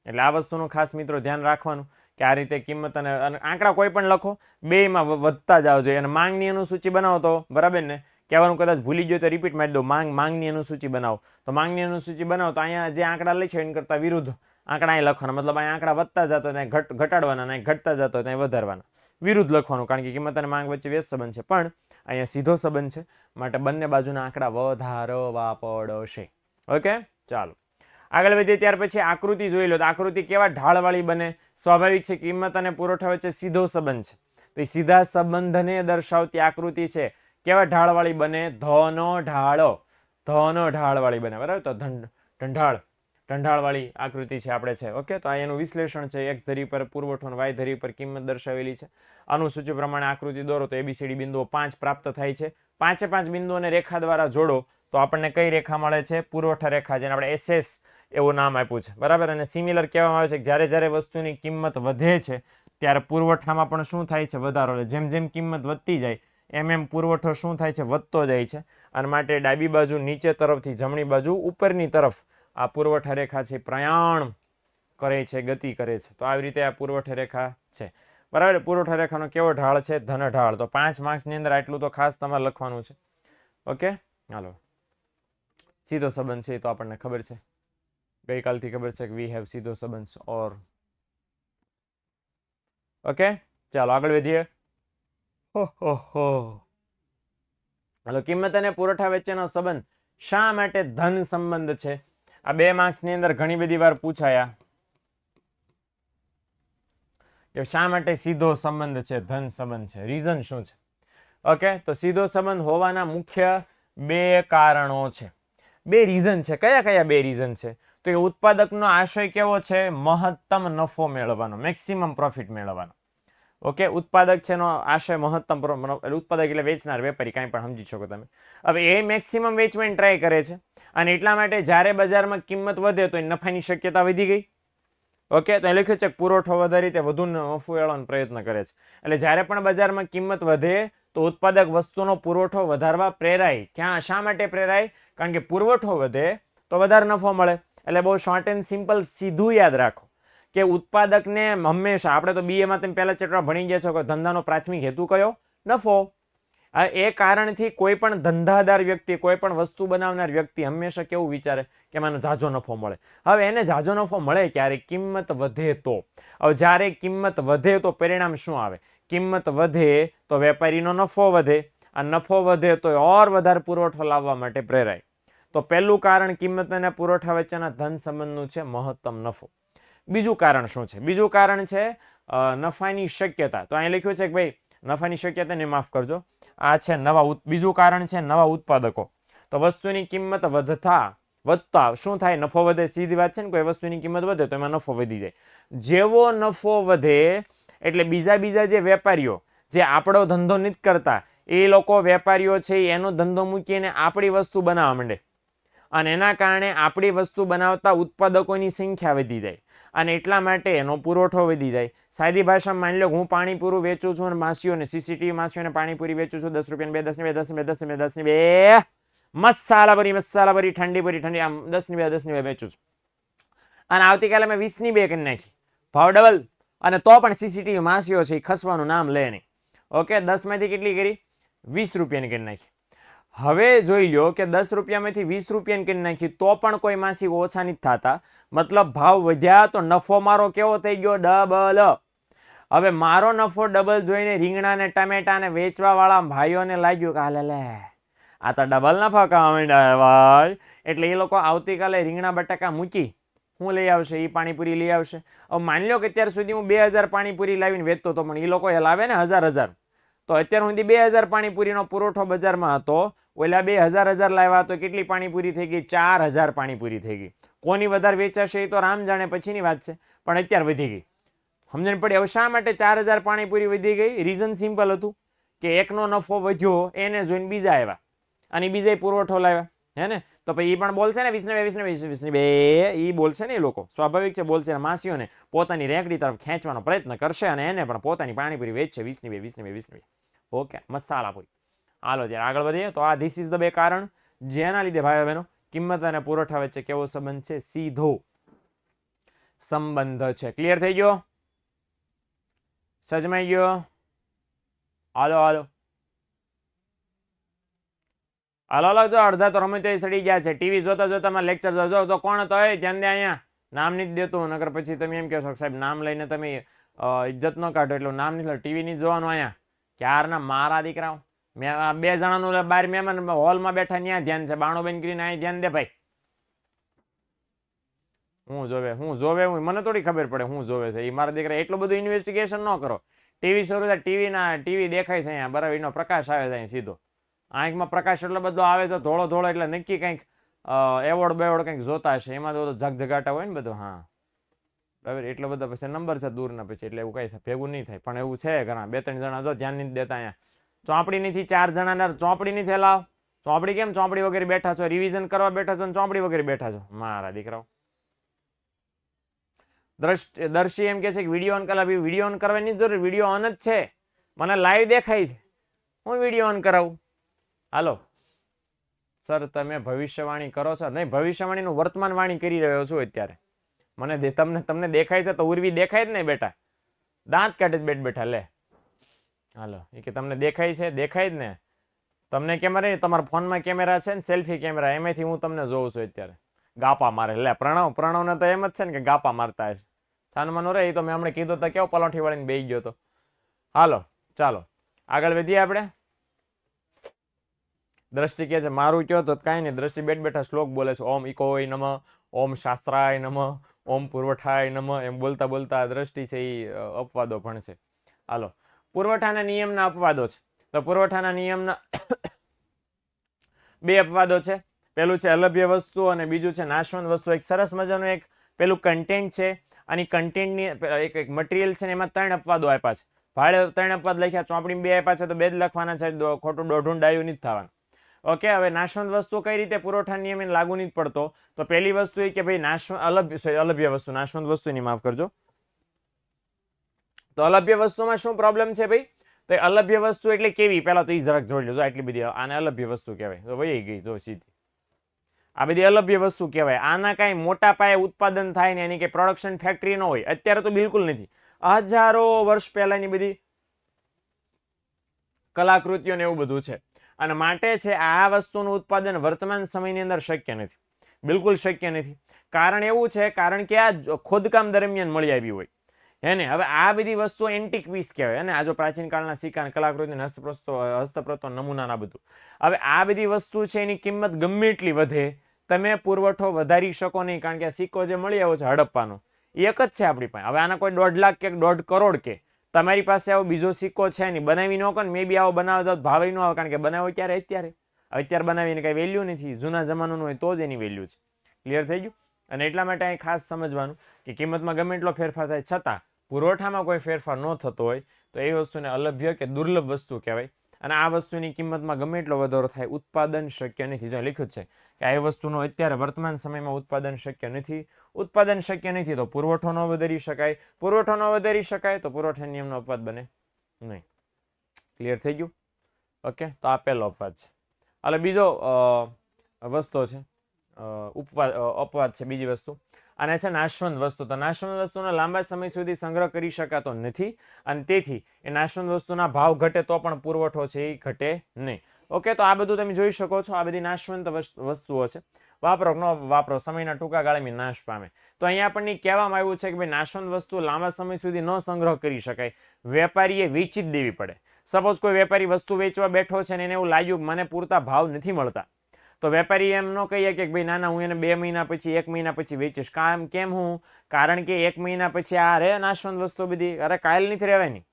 Speaker 1: એટલે આ વસ્તુનું ખાસ મિત્રો ધ્યાન રાખવાનું કે આ રીતે કિંમત અને આંકડા કોઈ પણ લખો, બેમાં વધતા જાવ જોઈએ. અને માંગની અનુસૂચિ બનાવો તો બરાબર ને? કહેવાનું કદાચ ભૂલી ગયો તો રિપીટ મારી દો. માંગની અનુસૂચિ બનાવો તો માંગની અનુસૂચિ બનાવો તો અહીંયા જે આંકડા લખ્યો એના કરતાં વિરુદ્ધ આંકડા અહીં લખવાના. મતલબ અહીંયા આંકડા વધતા જતો ત્યાં ઘટાડવાના, અહીં ઘટતા જતો ત્યાં વધારવાના. વિરુદ્ધ લખવાનું, કારણ કે કિંમત અને માંગ વચ્ચે વ્યસ્ત સંબંધ છે, પણ અહીંયા સીધો સંબંધ છે, માટે બંને બાજુના આંકડા વધારવા પડશે. ઓકે, ચાલો આગળ વધીએ. ત્યાર પછી આકૃતિ જોઈ લો. તો આકૃતિ કેવા ઢાળવાળી બને? સ્વાભાવિક છે, કિંમત અને પુરવઠા વચ્ચે સીધો સંબંધ છે, તો એ સીધા સંબંધને દર્શાવતી આકૃતિ છે. કેવા ઢાળવાળી બને? ધનો ઢાળવાળી બને. બરાબર, તો ઢંઢાળવાળી આકૃતિ છે આપણે છે. ઓકે, તો આ એનું વિશ્લેષણ છે. એક્સ ધરી પર પુરવઠો અને વાય ધરી પર કિંમત દર્શાવેલી છે. અનુસૂચિ પ્રમાણે આકૃતિ દોરો તો એબીસીડી બિંદુઓ 5 પ્રાપ્ત થાય છે. 5 બિંદુઓને રેખા દ્વારા જોડો તો આપણને કઈ રેખા મળે છે? પુરવઠા રેખા, જેને આપણે SS એવું નામ આપ્યું છે. બરાબર, અને સિમિલર કહેવામાં આવે છે કે જ્યારે જ્યારે વસ્તુની કિંમત વધે છે ત્યારે પુરવઠામાં પણ શું થાય છે? વધારો. જેમ જેમ કિંમત વધતી જાય એમ પુરવઠો શું થાય છે? વધતો જાય છે. અને માટે ડાબી બાજુ નીચે તરફથી જમણી બાજુ ઉપરની તરફ આ પુરવઠા રેખા છે પ્રયાણ કરે છે, ગતિ કરે છે. તો આવી રીતે આ પુરવઠા રેખા છે. બરાબર, પુરવઠા રેખાનો કેવો ઢાળ છે? ધન ઢાળ. તો 5 માર્ક્સની અંદર આટલું તો ખાસ તમારે લખવાનું છે. ઓકે, હાલો. સીધો સંબંધ છે તો આપણને ખબર છે, ગઈકાલથી ખબર છે કે વી હેવ સીધો સંબંધ. ઓર ઓકે, ચાલો આગળ વધીએ. હાલો, કિંમત અને પુરવઠા વચ્ચેનો સંબંધ શા માટે ધન સંબંધ છે? આ 2 માર્ક્સની અંદર ઘણી બધી વાર પૂછાયા કે શા માટે સીધો સંબંધ છે, ધન સંબંધ છે, રીઝન શું છે? ઓકે, તો સીધો સંબંધ હોવાના મુખ્ય 2 કારણો છે, 2 રીઝન છે. કયા કયા 2 રીઝન છે? તો એ ઉત્પાદકનો આશય કેવો છે? મહત્તમ નફો મેળવવાનો, મેક્સિમમ પ્રોફિટ મેળવવાનો. ઓકે, ઉત્પાદક છે એનો આશય મહત્તમ, ઉત્પાદક એટલે વેચનાર, વેપારી, કાંઈ પણ સમજી શકો તમે. હવે એ મેક્સિમમ વેચવાની ટ્રાય કરે છે, અને એટલા માટે જ્યારે બજારમાં કિંમત વધે તો એ નફાની શક્યતા વધી ગઈ. ઓકે, તો એ લખ્યું છે કે પુરવઠો વધારી તે વધુ નફો મેળવવાનો પ્રયત્ન કરે છે. એટલે જ્યારે પણ બજારમાં કિંમત વધે તો ઉત્પાદક વસ્તુનો પુરવઠો વધારવા પ્રેરાય. શા માટે પ્રેરાય? કારણ કે પુરવઠો વધે તો વધારે નફો મળે. એટલે બહુ શોર્ટ એન્ડ સિમ્પલ સીધું યાદ રાખો કે ઉત્પાદકને હંમેશા, આપણે તો બીએમાં તમે પહેલા ચેપ્ટરમાં ભણી ગયા છો કે ધંધાનો પ્રાથમિક હેતુ કયો? નફો. એ કારણથી કોઈ પણ ધંધાદાર વ્યક્તિ, કોઈ પણ વસ્તુ બનાવનાર વ્યક્તિ હંમેશા કેવું વિચારે કે મને ઝાઝો નફો મળે. હવે એને ઝાઝો નફો મળે ક્યારે? કિંમત વધે તો. હવે જ્યારે કિંમત વધે તો પરિણામ શું આવે? કિંમત વધે તો વેપારીનો નફો વધે, આ નફો વધે તો ઓર વધારે પુરવઠો લાવવા માટે પ્રેરાય. તો પહેલું કારણ કિંમત અને પુરવઠા વચ્ચેના ધન સંબંધનું છે મહત્તમ નફો. બીજું કારણ શું છે? બીજું કારણ છે નફાની શક્યતા. તો અહીં લખ્યું છે કે ભાઈ નફાની શક્યતાને માફ કરજો, આ છે બીજું કારણ છે નવા ઉત્પાદકો. તો વસ્તુની કિંમત વધતા શું થાય? નફો વધે. સીધી વાત છે ને, કોઈ વસ્તુની કિંમત વધે તો એમાં નફો વધી જાય. જેવો નફો વધે એટલે બીજા જે વેપારીઓ જે આપણો ધંધો નથી કરતા એ લોકો વેપારીઓ છે એનો ધંધો મૂકીને આપણી વસ્તુ બનાવવા માંડે, અને એના કારણે આપણી વસ્તુ બનાવતા ઉત્પાદકોની સંખ્યા વધી જાય, અને એટલા માટે એનો પુરવઠો વધી જાય. સાદી ભાષામાં માની લો હું પાણીપુરી વેચું છું અને માસીઓને, સીસીટીવી માસીઓને પાણીપુરી વેચું છું 10 રૂપિયાની 2, 10 મસાલા ભરી ઠંડી આમ 10 ની 2 વેચું છું, અને આવતીકાલે મેં 20 ની 2 કરી નાખી, ભાવ ડબલ, અને તો પણ સીસીટીવી માસીઓ છે એ ખસવાનું નામ લે નહીં. ઓકે, 10 માંથી કેટલી કરી? 20 રૂપિયાની કરી નાખી. હવે જોઈ લો કે 10 રૂપિયામાંથી 20 રૂપિયાની કરી નાખી તો પણ કોઈ માસી ઓછા નથી થતા, મતલબ ભાવ વધ્યા તો નફો મારો કેવો થઈ ગયો? ડબલ. હવે મારો નફો ડબલ જોઈને રીંગણા ને ટમેટા ને વેચવા વાળા ભાઈઓને લાગ્યું કે હાલે લે આ તો ડબલ નફા કમાવા માંડ્યા ભાઈ, એટલે એ લોકો આવતીકાલે રીંગણા બટાકા મૂકી શું લઈ આવશે? એ પાણીપુરી લઈ આવશે. હવે માની લો કે અત્યાર સુધી હું 2000 પાણીપુરી લાવીને વેચતો હતો, પણ એ લોકો એ લાવે ને 1000, તો અત્યાર સુધી 2000 પાણીપુરીનો પુરવઠો બજારમાં હતો, ઓલા 2000 લાવ્યા તો કેટલી પાણીપુરી થઈ ગઈ? 4000 પાણીપુરી થઈ ગઈ. કોની વધારે વેચાશે એ તો રામ જાણે, પછીની વાત છે, પણ અત્યારે વધી ગઈ. સમજણ પડી? હવે શા માટે 4000 પાણીપુરી વધી ગઈ? રીઝન સિમ્પલ હતું કે એકનો નફો વધ્યો, એને જોઈને બીજા આવ્યા અને બીજા પુરવઠો લાવ્યા, હે ને? તો પછી એ પણ બોલશે ને 20 એ બોલશે ને, એ લોકો સ્વાભાવિક છે બોલશે. માસીઓને પોતાની રેકડી તરફ ખેંચવાનો પ્રયત્ન કરશે અને એને પણ પોતાની પાણીપુરી વેચશે 20 ઓકે, મસાલા પૂરી. હાલો ત્યારે આગળ વધીએ. તો આ ધીસ ઇઝ ધ બે કારણ જેના લીધે ભાઈ બહેનો કિંમત અને પુરવઠા વચ્ચે કેવો સંબંધ છે? સીધો સંબંધ છે. ક્લિયર થઈ ગયો? સજમાઈ ગયો? હાલો હાલો હાલો જો અડધા તો રમે તો સડી ગયા છે. ટીવી જોતા જોતા લેક્ચર જો તો કોણ હતો? ધ્યાન દે, અહીંયા નામ નહીં દેતું, નકર પછી તમે એમ કહેશો સાહેબ નામ લઈને તમે ઇજ્જત ન કાઢો, એટલું નામ નહીં. ટીવી નહીં જોવાનું અહીંયા. ક્યારના મારા દીકરાઓ, મેં 2 જણાનું બહાર મહેમાન હોલમાં બેઠા ત્યાં ધ્યાન છે. બાણુબેન કરીને અહીં ધ્યાન દે ભાઈ. હું જોવે મને થોડી ખબર પડે હું જોવે છે એ મારા દીકરા. એટલું બધું ઇન્વેસ્ટિગેશન ન કરો. ટીવી શરૂ થાય, ટીવી દેખાય છે અહીંયા, બરાબર, એનો પ્રકાશ આવે છે અહીં સીધો. આંખમાં પ્રકાશ એટલો બધો આવે છે ધોળો ધોળો, એટલે નક્કી કંઈક એવોર્ડ બેવોર્ડ કંઈક જોતા હશે. એમાં તો ઝગઝગાટા હોય ને બધું. હા બરાબર, એટલો બધો પછી નંબર છે દૂરના પછી, એટલે એવું કઈ ભેગું નહીં થાય. પણ એવું છે ઘણા 2-3 જણા જો ધ્યાન નહીં દેતા. અહીંયા ચોપડી નથી, 4 જણાના ચોપડી નથી. લાવ ચોપડી. કેમ ચોપડી વગેરે બેઠા છો? રિવિઝન કરવા બેઠા છો ને ચોપડી વગેરે બેઠા છો મારા દીકરાઓ. દર્શી એમ કે છે કે વિડીયો ઓન કરાવી. વિડીયો ઓન કરવાની જરૂર, વિડીયો ઓન જ છે, મને લાઈવ દેખાય છે, હું વિડીયો ઓન કરાવું? હાલો સર, તમે ભવિષ્યવાણી કરો છો? નહીં, ભવિષ્યવાણીનું વર્તમાન વાણી કરી રહ્યો છું અત્યારે. મને તમને દેખાય છે તો ઉર્વી દેખાય જ નહીં બેટા, દાંત કાઢે જ બેઠા. લે હાલો, એ કે તમને દેખાય છે? દેખાય જ ને. તમને કેમેરા નહીં, તમારા ફોનમાં કેમેરા છે ને, સેલ્ફી કેમેરા, એમાંથી હું તમને જોઉં છું અત્યારે. ગાપા મારે. લે પ્રણવને તો એમ જ છે ને કે ગાપા મારતા હશે. છાનમાનો રે, એ તો મેં હમણાં કીધું તો કેવો પલોઠી વાળીને બેસી ગયો તો. હાલો ચાલો આગળ વધીએ આપણે. દ્રષ્ટિ કહે છે મારું કયો તો કાંઈ નહીં. દ્રષ્ટિ બેઠા શ્લોક બોલે છે. ઓમ ઇકોય નમઃ, ઓમ શાસ્ત્રાય નમઃ, ઓમ પુરવઠાય નમઃ, એમ બોલતા બોલતા દ્રષ્ટિ છે એ અપવાદો ભણશે. હાલો, પુરવઠાના નિયમના અપવાદો છે. તો પુરવઠાના નિયમના 2 અપવાદો છે. પેલું છે અલભ્ય વસ્તુ અને બીજું છે નાશવંત વસ્તુ. એક સરસ મજાનું એક પેલું કન્ટેન્ટ છે અને કન્ટેન્ટની એક મટીરિયલ છે ને, એમાં 3 અપવાદો આપ્યા છે. ભાડે 3 અપવાદ લખ્યા, ચોપડીમાં 2 આપ્યા છે તો 2 જ લખવાના છે. ખોટું દોઢું ડાયું નથી થવાનું. ઓકે, હવે નાશવંત વસ્તુ કઈ રીતે પુરવઠા નિયમ એને લાગુ નથી પડતો? તો પહેલી વસ્તુ એ કે ભાઈ અલભ્ય વસ્તુ, નાશવંત વસ્તુ ની માફ કરજો. તો અલભ્ય વસ્તુમાં શું પ્રોબ્લેમ છે ભાઈ? તો અલભ્ય વસ્તુ એટલે કેવી? પહેલા તો એ જરાક જોઈ લો. આટલી બધી આને અલભ્ય વસ્તુ કહેવાય. તો વહી ગઈ જો સીધી. આ બધી અલભ્ય વસ્તુ કહેવાય. આના કાંઈ મોટા પાયે ઉત્પાદન થાય ને એની કે પ્રોડક્શન ફેક્ટરી ન હોય. અત્યારે તો બિલકુલ નથી. હજારો વર્ષ પહેલાની બધી કલાકૃતિઓ ને એવું બધું છે. અને માટે છે આ વસ્તુનું ઉત્પાદન વર્તમાન સમયની અંદર શક્ય નથી, બિલકુલ શક્ય નથી. કારણ એવું છે, કારણ કે આ ખોદકામ દરમિયાન મળી આવી હોય. હે ને? હવે આ બધી વસ્તુઓ એન્ટિક પીસ કહેવાય. અને આ જો પ્રાચીન કાળના સિક્કા, કલાકૃતિ, હસ્તપ્રતો નમૂનાના બધું. હવે આ બધી વસ્તુ છે એની કિંમત ગમે એટલી વધે, તમે પુરવઠો વધારી શકો નહીં. કારણ કે આ સિક્કો જે મળી આવ્યો છે હડપ્પાનો, એક જ છે આપણી પાસે. હવે આના કોઈ 1.5 લાખ કે 1.5 કરોડ કે તમારી પાસે આવો બીજો સિક્કો છે નહીં, બનાવી ન કરો. મે બી આવો બનાવવા જાવ ભાવે ન આવે, કારણ કે બનાવો ત્યારે અત્યારે બનાવીને કઈ વેલ્યુ નથી. જૂના જમાનાનું હોય તો જ એની વેલ્યુ છે. ક્લિયર થઈ ગયું? અને એટલા માટે અહીં ખાસ સમજવાનું કે કિંમતમાં ગમે એટલો ફેરફાર થાય છતાં પુરવઠામાં કોઈ ફેરફાર ન થતો હોય તો એ વસ્તુને અલભ્ય કે દુર્લભ વસ્તુ કહેવાય. અને આ વસ્તુની કિંમતમાં ગમે એટલો વધારો થાય, ઉત્પાદન શક્ય નથી. જો લખ્યું છે કે આ વસ્તુનું અત્યારે વર્તમાન સમયમાં ઉત્પાદન શક્ય નથી. ઉત્પાદન શક્ય નથી તો પુરવઠો ન વધારી શકાય. પુરવઠો ન વધારી શકાય તો પુરવઠા નિયમનો અપવાદ બને નહીં. ક્લિયર થઈ ગયું? ઓકે, તો આ પહેલો અપવાદ છે. એટલે બીજો વસ્તુ છે અપવાદ છે. બીજી વસ્તુ અને છે નાશવંત વસ્તુ. તો નાશવંત વસ્તુનો લાંબા સમય સુધી સંગ્રહ કરી શકાતો નથી અને તેથી એ નાશવંત વસ્તુના ભાવ ઘટે તો પણ પુરવઠો છે એ ઘટે નહીં. ઓકે, તો આ બધું તમે જોઈ શકો છો. આ બધી નાશવંત વસ્તુઓ છે. વાપરો ન વાપરો, સમયના ટૂંકા ગાળામાં નાશ પામે. તો અહીંયા આપણને કહેવામાં આવ્યું છે કે ભાઈ નાશવંત વસ્તુ લાંબા સમય સુધી ન સંગ્રહ કરી શકાય, વેપારીએ વેચી જ દેવી પડે. સપોઝ કોઈ વેપારી વસ્તુ વેચવા બેઠો છે ને એને એવું લાગ્યું કે મને પૂરતા ભાવ નથી મળતા, તો વેપારી એમ ન કહીએ કે ભાઈ ના હું એને 2 મહિના પછી 1 મહિના પછી વેચીશ. કેમ હું? કારણ કે 1 મહિના પછી આ રે નાશવંત વસ્તુ બધી અરે કાયલ નથી રહેવાની.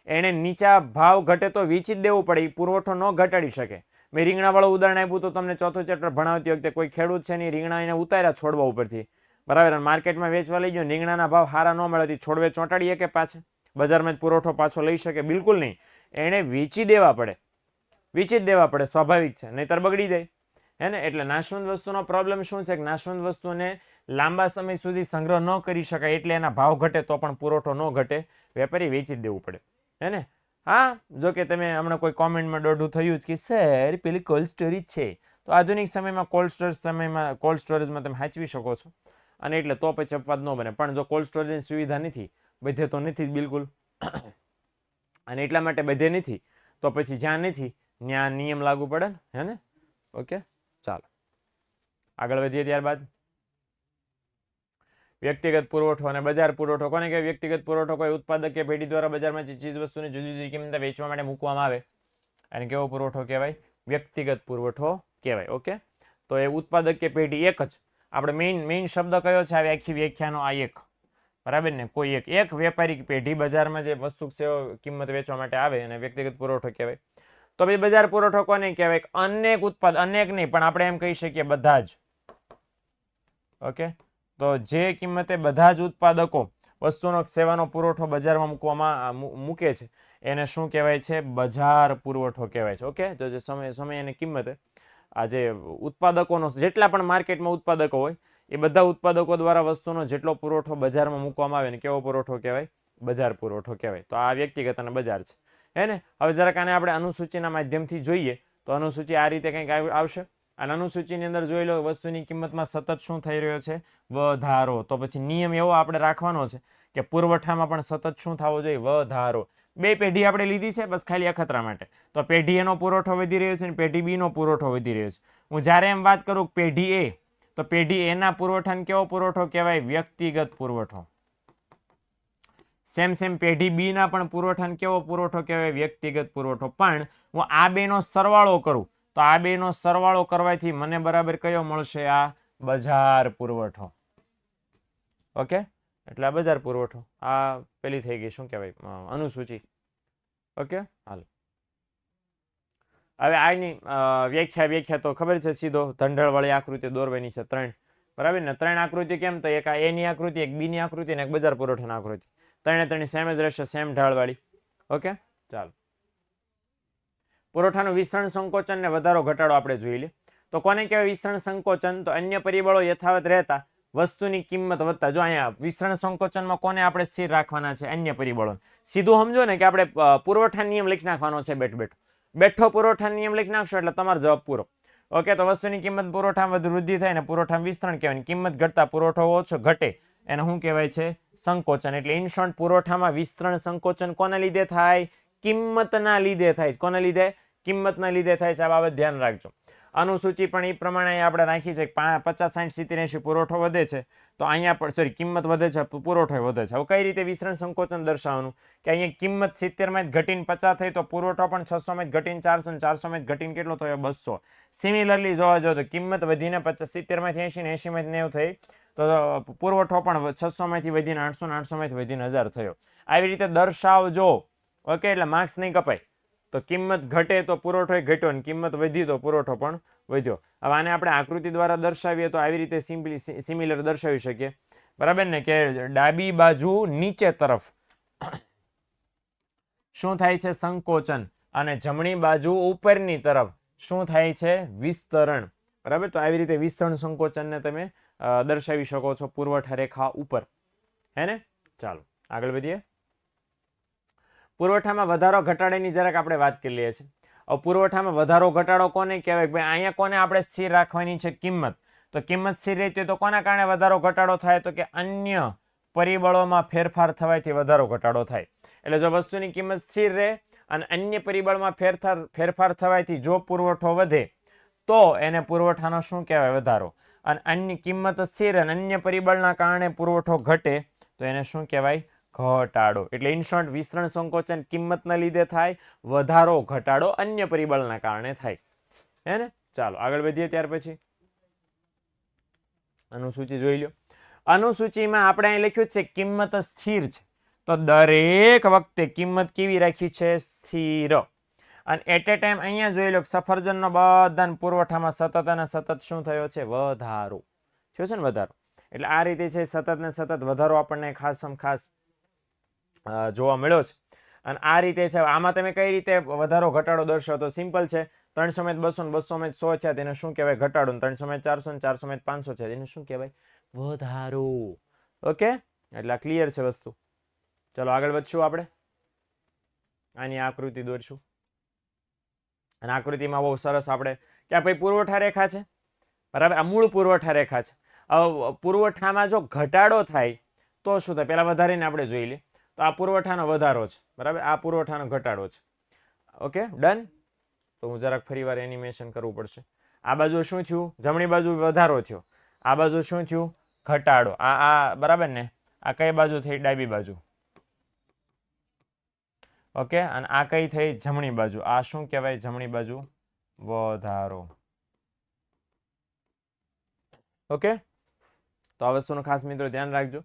Speaker 1: એને નીચા ભાવ ઘટે તો વેચી જ દેવું પડે. પુરવઠો ન ઘટાડી શકે. મેં રીંગણાવાળું ઉદાહરણ આપ્યું તો તમને ચોથું ચેપ્ટર ભણાવતી વખતે કોઈ ખેડૂત છે ને રીંગણા એને ઉતાર્યા છોડવા ઉપરથી, બરાબર. માર્કેટમાં વેચવા લઈ ગયો, રીંગણાના ભાવ સારા ન મળે, છોડવે ચોંટાડીએ કે પાછા બજારમાં જ પુરવઠો પાછો લઈ શકે? બિલકુલ નહીં. એણે વેચી દેવા પડે, વેચી જ દેવા પડે, સ્વાભાવિક છે, નહીંતર બગડી જાય. હે ને? એટલે નાશવંત વસ્તુનો પ્રોબ્લેમ શું છે કે નાશવંત વસ્તુને લાંબા સમય સુધી સંગ્રહ ન કરી શકાય, એટલે એના ભાવ ઘટે તો પણ પુરવઠો ન ઘટે, વેપારી વેચી જ દેવું પડે. હે ને? હા, જો કે તમે હમણાં કોઈ કોમેન્ટમાં દોઢું થયું જ કે સર પેલી કોલ્ડ સ્ટોરેજ છે, તો આધુનિક સમયમાં કોલ્ડ સ્ટોરેજમાં તમે સાચવી શકો છો, અને એટલે તો પછી અપવાદ ન બને. પણ જો કોલ્ડ સ્ટોરેજની સુવિધા નથી, બધે તો નથી જ બિલકુલ, અને એટલા માટે બધે નથી, તો પછી જ્યાં નથી ત્યાં નિયમ લાગુ પડે ને. હે ને? ઓકે, ચાલો આગળ વધીએ. ત્યારબાદ વ્યક્તિગત પુરવઠો અને બજાર પુરવઠો. કોને કહેવાય વ્યક્તિગત પુરવઠો? કોઈ ઉત્પાદક કે પેઢી દ્વારા બજારમાં ચીજ વસ્તુની જુદી જુદી કિંમતે વેચવા માટે મૂકવામાં આવે, અને કેવો પુરવઠો કહેવાય? વ્યક્તિગત પુરવઠો કહેવાય. ઓકે, તો એ ઉત્પાદક કે પેઢી એક જ. આપણે મેઇન શબ્દ કયો છે આવી આખી વ્યાખ્યાનો? આ એક. બરાબર ને? કોઈ એક વેપારી પેઢી બજારમાં જે વસ્તુ સેવા કિંમત વેચવા માટે આવે અને વ્યક્તિગત પુરવઠો કહેવાય. તો ભાઈ બજાર પુરવઠો કોને કહેવાય? અનેક ઉત્પાદક, અનેક નહીં પણ આપણે એમ કહી શકીએ બધા જ. ઓકે, તો જે કિંમતે બધા જ ઉત્પાદકો વસ્તુનો સેવાનો પુરવઠો બજારમાં મૂકે છે એને શું કહેવાય છે? બજાર પુરવઠો કહેવાય છે. ઓકે, તો જે સમય અને કિંમતે આ જે ઉત્પાદકોનો, જેટલા પણ માર્કેટમાં ઉત્પાદકો હોય એ બધા ઉત્પાદકો દ્વારા વસ્તુનો જેટલો પુરવઠો બજારમાં મૂકવામાં આવે ને કેવો પુરવઠો કહેવાય? બજાર પુરવઠો કહેવાય. તો આ વ્યક્તિગત અને બજાર છે. હે ને? હવે જરાક આને આપણે અનુસૂચિના માધ્યમથી જોઈએ તો અનુસૂચિ આ રીતે કંઈક આવશે. અને અનુસૂચિની અંદર જોઈ લો વસ્તુની કિંમતમાં સતત શું થઈ રહ્યો છે? વધારો. તો પછી નિયમ એવો આપણે રાખવાનો છે કે પુરવઠામાં પણ સતત શું થવો જોઈએ? વધારો. બે પેઢી આપણે લીધી છે બસ ખાલી અખતરા માટે. તો પેઢી એનો પુરવઠો વધી રહ્યો છે અને પેઢી બી નો પુરવઠો વધી રહ્યો છે. હું જ્યારે એમ વાત કરું પેઢી એ, તો પેઢી એના પુરવઠાને કેવો પુરવઠો કહેવાય? વ્યક્તિગત પુરવઠો. સેમ પેઢી બી ના પણ પુરવઠાને કેવો પુરવઠો કહેવાય? વ્યક્તિગત પુરવઠો. પણ હું આ બેનો સરવાળો કરું તો આ બેનો સરવાળો કરવાથી મને બરાબર કયો મળશે? આ બજાર પુરવઠો. ઓકે, એટલે આ બજાર પુરવઠો. આ પેલી થઈ ગઈ શું કહેવાય? અનુસૂચિ. ઓકે, હાલો હવે આની વ્યાખ્યા તો ખબર છે, સીધો ધંધળવાળી આકૃતિ દોરવાની છે 3. બરાબર ને? 3 આકૃતિ કેમ? તો એક આ એ ની આકૃતિ, એક બી ની આકૃતિ અને એક બજાર પુરવઠાની આકૃતિ. 3 સેમ જ રહેશે, સેમ ઢાળવાળી. ઓકે, ચાલો પુરવઠાનું વિસ્તરણ, સંકોચન ને વધારો ઘટાડો આપણે જોઈ લે. તો કોને કહેવાય વિસ્તરણ સંકોચન? તો અન્ય પરિબળો યથાવત રહેતા વસ્તુની કિંમત વધતા. જો અહીંયા વિસ્તરણ સંકોચનમાં કોને આપણે સ્થિર રાખવાના છે? અન્ય પરિબળો. સીધું સમજો ને કે આપણે પુરવઠા નિયમ લખી નાખવાનો છે. બેઠો પુરવઠા નિયમ લખી નાખશો એટલે તમારો જવાબ પૂરો. ઓકે, તો વસ્તુની કિંમત પુરવઠામાં વૃદ્ધિ થાય ને પુરવઠામાં વિસ્તરણ કહેવાય. કિંમત ઘટતા પુરવઠો ઓછો ઘટે એને શું કહેવાય છે? સંકોચન. એટલે ઇન શોર્ટ પુરવઠામાં વિસ્તરણ સંકોચન કોના લીધે થાય? કિંમતના લીધે થાય. કોના લીધે? કિંમતના લીધે થાય છે. આ બાબત ધ્યાન રાખજો. અનુસૂચિ પણ એ પ્રમાણે આપણે રાખી છે 50, 60, 70, 80 પુરવઠો વધે છે તો અહીંયા પણ સોરી કિંમત વધે છે, પુરવઠો વધે છે. હવે કઈ રીતે વિસ્તરણ સંકોચન દર્શાવવાનું? કે અહીંયા કિંમત 70 માં ઘટીને 50 થઈ તો પુરવઠો પણ 600 માં ઘટીને 400 અને 400 માં ઘટીને કેટલો થયો? 200. સિમિલરલી જોવા જાવ તો કિંમત વધીને 70 માંથી 80 ને 80 માંથી 90 થઈ તો પુરવઠો પણ 600 માંથી વધીને 800 ને 800 માંથી વધીને 1000 થયો. આવી રીતે દર્શાવજો. ઓકે, એટલે માર્ક્સ નહીં કપાય. તો કિંમત ઘટે તો પુરવઠો ઘટ્યો અને કિંમત વધી તો પુરવઠો પણ વધ્યો. હવે આને આપણે આકૃતિ દ્વારા દર્શાવીએ તો આવી રીતે સિમિલર દર્શાવી શકીએ. બરાબર ને? કે ડાબી બાજુ નીચે તરફ શું થાય છે? સંકોચન. અને જમણી બાજુ ઉપરની તરફ શું થાય છે? વિસ્તરણ. બરાબર, તો આવી રીતે વિસ્તરણ સંકોચનને તમે દર્શાવી શકો છો પુરવઠા રેખા ઉપર. હે ને? ચાલો આગળ વધીએ. પુરવઠામાં વધારો ઘટાડાની જરાક આપણે વાત કરી લઈએ છીએ. પુરવઠામાં વધારો ઘટાડો કોને કહેવાય? ભાઈ અહીંયા કોને આપણે સ્થિર રાખવાની છે? કિંમત. તો કિંમત સ્થિર રહેતી હોય તો કોના કારણે વધારો ઘટાડો થાય? તો કે અન્ય પરિબળોમાં ફેરફાર થવાથી વધારો ઘટાડો થાય. એટલે જો વસ્તુની કિંમત સ્થિર રહે અને અન્ય પરિબળમાં ફેરફાર થવાથી જો પુરવઠો વધે તો એને પુરવઠાનો શું કહેવાય? વધારો. અને અન્ય કિંમત સ્થિર અને અન્ય પરિબળના કારણે પુરવઠો ઘટે તો એને શું કહેવાય? ઘટાડો. એટલે ઇન શોર્ટ વિસ્તરણ સંકોચન કિંમતના લીધે થાય, વધારો ઘટાડો અન્ય પરિબળના કારણે થાય. હે ને? ચાલો આગળ વધીએ. ત્યાર પછી અનુસૂચિ જોઈ લો. અનુસૂચિમાં આપણે અહીં લખ્યું છે કિંમત સ્થિર છે. તો દરેક વખતે કિંમત કેવી રાખી છે? સ્થિર. અને એટ એ ટાઈમ અહીંયા જોઈ લો સફરજનનો બધા પુરવઠામાં સતત અને સતત શું થયો છે? વધારો થયો છે ને? વધારો. એટલે આ રીતે છે સતત ને સતત વધારો આપણને ખાસમ ખાસ જોવા મળ્યો છે. અને આ રીતે છે, આમાં તમે કઈ રીતે વધારો ઘટાડો દર્શાવો તો સિમ્પલ છે. 300 માં 200 ને 200 માં 100 થયા તેને શું કહેવાય? ઘટાડો. 300 માં 400 ને 400 માં 500 થયા તેને શું કહેવાય? વધારો. ઓકે, એટલે આ ક્લિયર છે વસ્તુ. ચલો આગળ વધશું આપણે. આની આકૃતિ દોરશું અને આકૃતિમાં બહુ સરસ આપણે કે ભાઈ પુરવઠા રેખા છે, બરાબર. આ મૂળ પુરવઠા રેખા છે. હવે પુરવઠામાં જો ઘટાડો થાય તો શું થાય? પહેલા વધારીને આપણે જોઈ લઈએ. તો આ પુરવઠાનો વધારો છે, બરાબર. આ પુરવઠાનો ઘટાડો છે. Okay, done. તો હું જરાક ફરી વાર એનિમેશન કરવું પડશે. આ બાજુ શું થયું? જમણી બાજુ વધારો થયો. આ બાજુ શું થયું? ઘટાડો. આ બરાબર ને? આ કઈ બાજુ થઈ? ડાબી બાજુ. ઓકે, અને આ કઈ થઈ? જમણી બાજુ. આ શું કહેવાય? જમણી બાજુ વધારો. ઓકે, તો આ વસ્તુનું ખાસ મિત્રો ધ્યાન રાખજો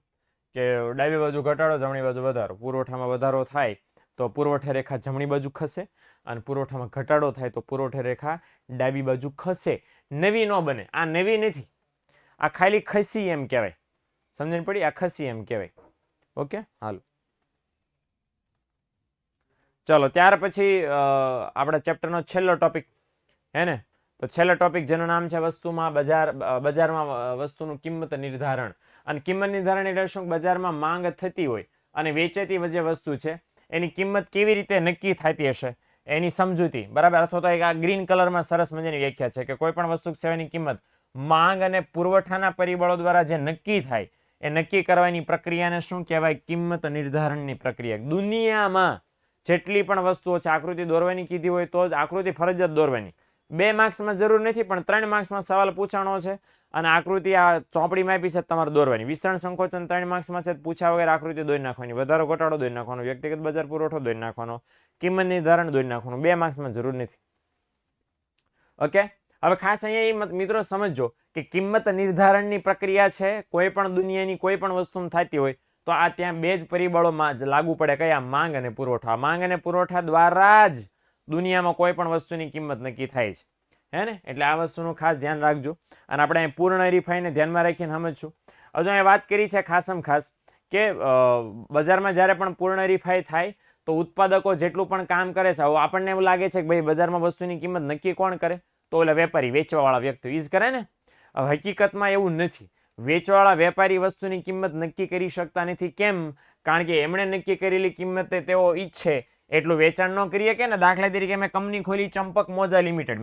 Speaker 1: કે ડાબી બાજુ ઘટાડો, જમણી બાજુ વધારો. પુરવઠામાં વધારો થાય તો પુરવઠા રેખા જમણી બાજુ ખસે અને પુરવઠામાં ઘટાડો થાય તો પુરવઠા રેખા ડાબી બાજુ ખસે. નવી ન બને. આ નવી નથી, આ ખાલી ખસી એમ કહેવાય. સમજણ પડી? આ ખસી એમ કહેવાય. ઓકે, હાલો. ચલો ત્યાર પછી આપણા ચેપ્ટરનો છેલ્લો ટોપિક હે ને? તો છેલ્લો ટોપિક જેનું નામ છે વસ્તુમાં બજારમાં વસ્તુનું કિંમત નિર્ધારણ. અને કિંમત નિર્ધારણ એટલે શું? બજારમાં માંગ થતી હોય અને વેચાતી જે વસ્તુ છે એની કિંમત કેવી રીતે નક્કી થતી હશે એની સમજૂતી, બરાબર. અથવા તો એક આ ગ્રીન કલરમાં સરસ મજાની વ્યાખ્યા છે કે કોઈ પણ વસ્તુ સેવાની કિંમત માંગ અને પુરવઠાના પરિબળો દ્વારા જે નક્કી થાય એ નક્કી કરવાની પ્રક્રિયાને શું કહેવાય? કિંમત નિર્ધારણની પ્રક્રિયા. દુનિયામાં જેટલી પણ વસ્તુઓ છે, આકૃતિ દોરવાની કીધી હોય તો જ આકૃતિ ફરજિયાત દોરવાની. 2 માર્ક્સમાં જરૂર નથી, પણ 3 માર્ક્સમાં સવાલ પૂછાણો છે અને આકૃતિ આ ચોપડીમાં આપી છે તમારે દોરવાની. વિસ્તરણ સંકોચન 3 માર્ક્સમાં છે, પૂછ્યા વગર આકૃતિ દોરી નાખવાની. વધારો ઘટાડો દોરી નાખવાનો. વ્યક્તિગત બજાર પુરવઠો દોરી નાખવાનો. કિંમત નિર્ધારણ દોરી નાખવાનું. 2 માર્ક્સમાં જરૂર નથી. ઓકે, હવે ખાસ અહીંયા મિત્રો સમજો કે કિંમત નિર્ધારણની પ્રક્રિયા છે કોઈ પણ દુનિયાની કોઈ પણ વસ્તુમાં થતી હોય તો આ ત્યાં 2 જ પરિબળોમાં જ લાગુ પડે. કયા? માંગ અને પુરવઠા. માંગ અને પુરવઠા દ્વારા જ દુનિયામાં કોઈ પણ વસ્તુની કિંમત નક્કી થાય છે, હે ને? એટલે આ વસ્તુનું ખાસ ધ્યાન રાખજો. અને આપણે અહીં પૂર્ણ હરીફાઈને ધ્યાનમાં રાખીને સમજશું. હજુ અહીંયા વાત કરી છે ખાસમ ખાસ કે બજારમાં જ્યારે પણ પૂર્ણ હરીફાઈ થાય તો ઉત્પાદકો જેટલું પણ કામ કરે છે, આપણને એવું લાગે છે કે ભાઈ બજારમાં વસ્તુની કિંમત નક્કી કોણ કરે? તો ઓલા વેપારી, વેચવાવાળા વ્યક્તિ ઈ જ કરે ને. હકીકતમાં એવું નથી. વેચવાવાળા વેપારી વસ્તુની કિંમત નક્કી કરી શકતા નથી. કેમ? કારણ કે એમણે નક્કી કરેલી કિંમતે તેઓ ઈચ્છે એટલું વેચાણ ન કરીએ કે ને. દાખલા તરીકે મેં કંપની ખોલી ચંપક મોજા લિમિટેડ.